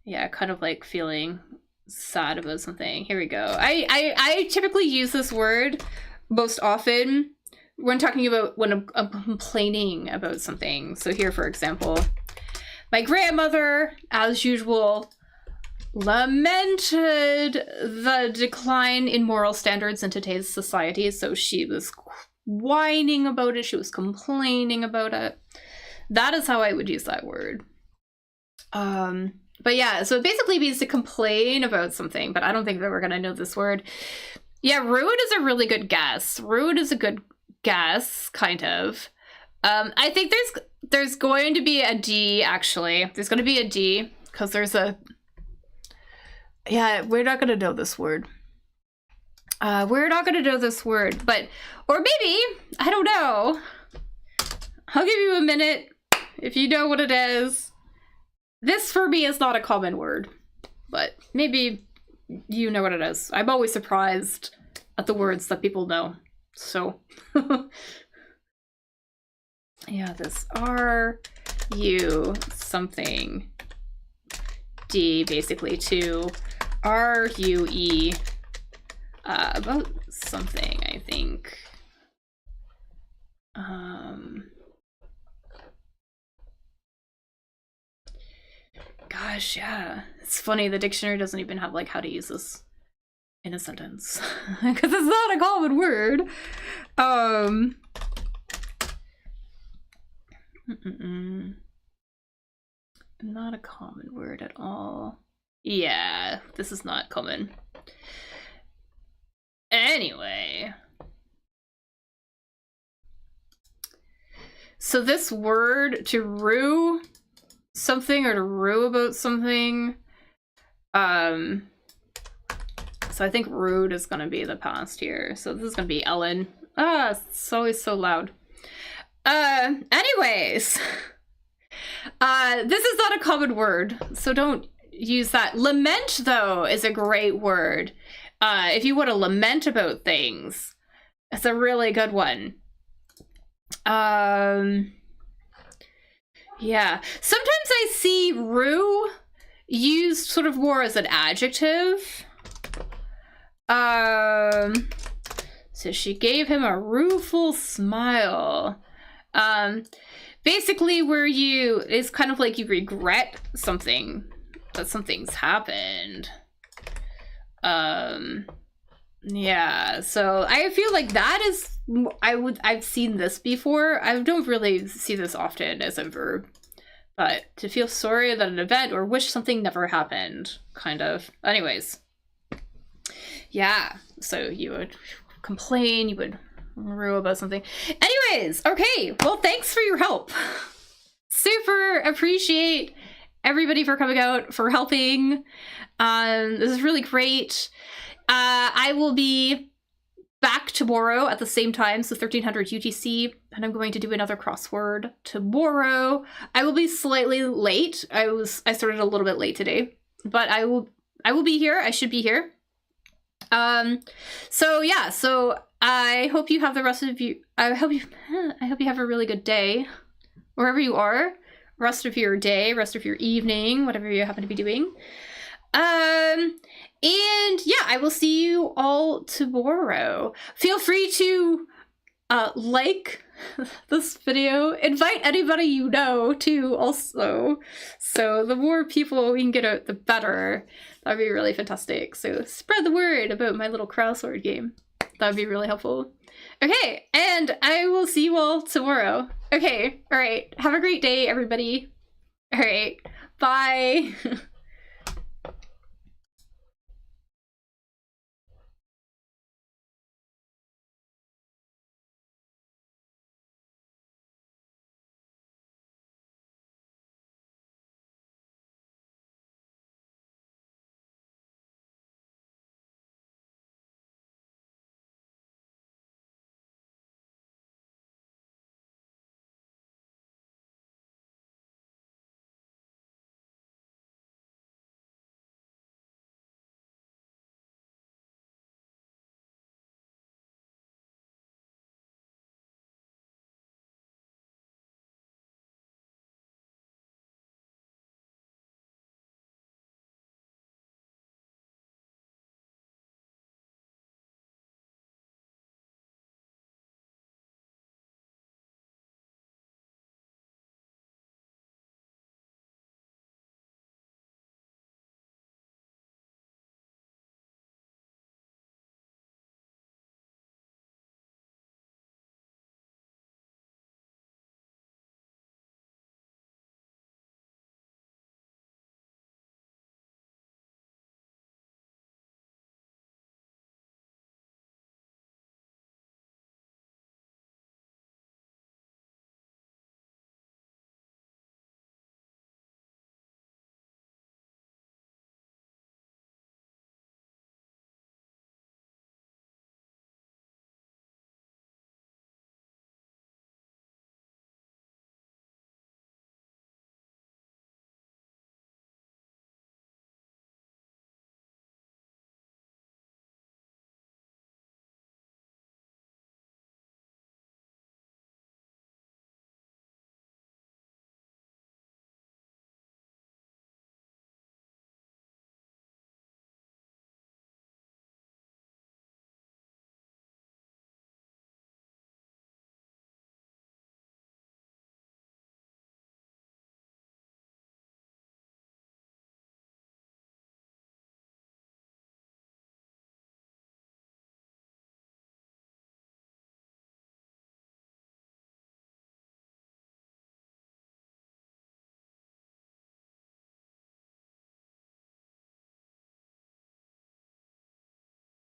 Yeah, kind of like feeling sad about something. Here we go. I typically use this word most often when talking about when I'm complaining about something. So here, for example, my grandmother, as usual, lamented the decline in moral standards in today's society. So she was whining about it. She was complaining about it. That is how I would use that word. But yeah, so it basically means to complain about something, but I don't think that we're going to know this word. Yeah, rude is a really good guess. Rude is a good guess, kind of. I think there's going to be a D, actually. There's going to be a D, because there's a... Yeah, we're not going to know this word. We're not going to know this word, but... Or maybe, I don't know. I'll give you a minute if you know what it is. This, for me, is not a common word, but maybe you know what it is. I'm always surprised at the words that people know, so... Yeah, this R-U something D, basically, to R-U-E about something, I think. gosh, yeah. It's funny, the dictionary doesn't even have like how to use this in a sentence because it's not a common word. Not a common word at all. Yeah, this is not common. Anyway. So this word, to rue something or to rue about something, so I think rude is gonna be the past here. So this is gonna be Ellen. Ah, it's always so loud. Anyways. This is not a common word, so don't use that. Lament, though, is a great word. If you want to lament about things, it's a really good one. Yeah. Sometimes I see rue used sort of more as an adjective. So she gave him a rueful smile. Basically where it's kind of like you regret something, that something's happened. Yeah, so I feel like that is, I've seen this before. I don't really see this often as a verb, but to feel sorry that an event or wish something never happened, kind of. Anyways. Yeah, so you would complain, you would rue about something. Anyways, okay, well, thanks for your help. Super appreciate everybody for coming out, for helping. This is really great. I will be back tomorrow at the same time, so 1300 UTC, and I'm going to do another crossword tomorrow. I will be slightly late. I started a little bit late today, but I will be here. I should be here. So yeah, so I hope you have the rest of you, I hope you have a really good day, wherever you are, rest of your day, rest of your evening, whatever you happen to be doing. And yeah, I will see you all tomorrow. Feel free to, like this video, invite anybody you know too also. So the more people we can get out, the better. That'd be really fantastic. So spread the word about my little crossword game. That'd be really helpful. Okay, and I will see you all tomorrow. Okay, all right. Have a great day, everybody. All right, bye.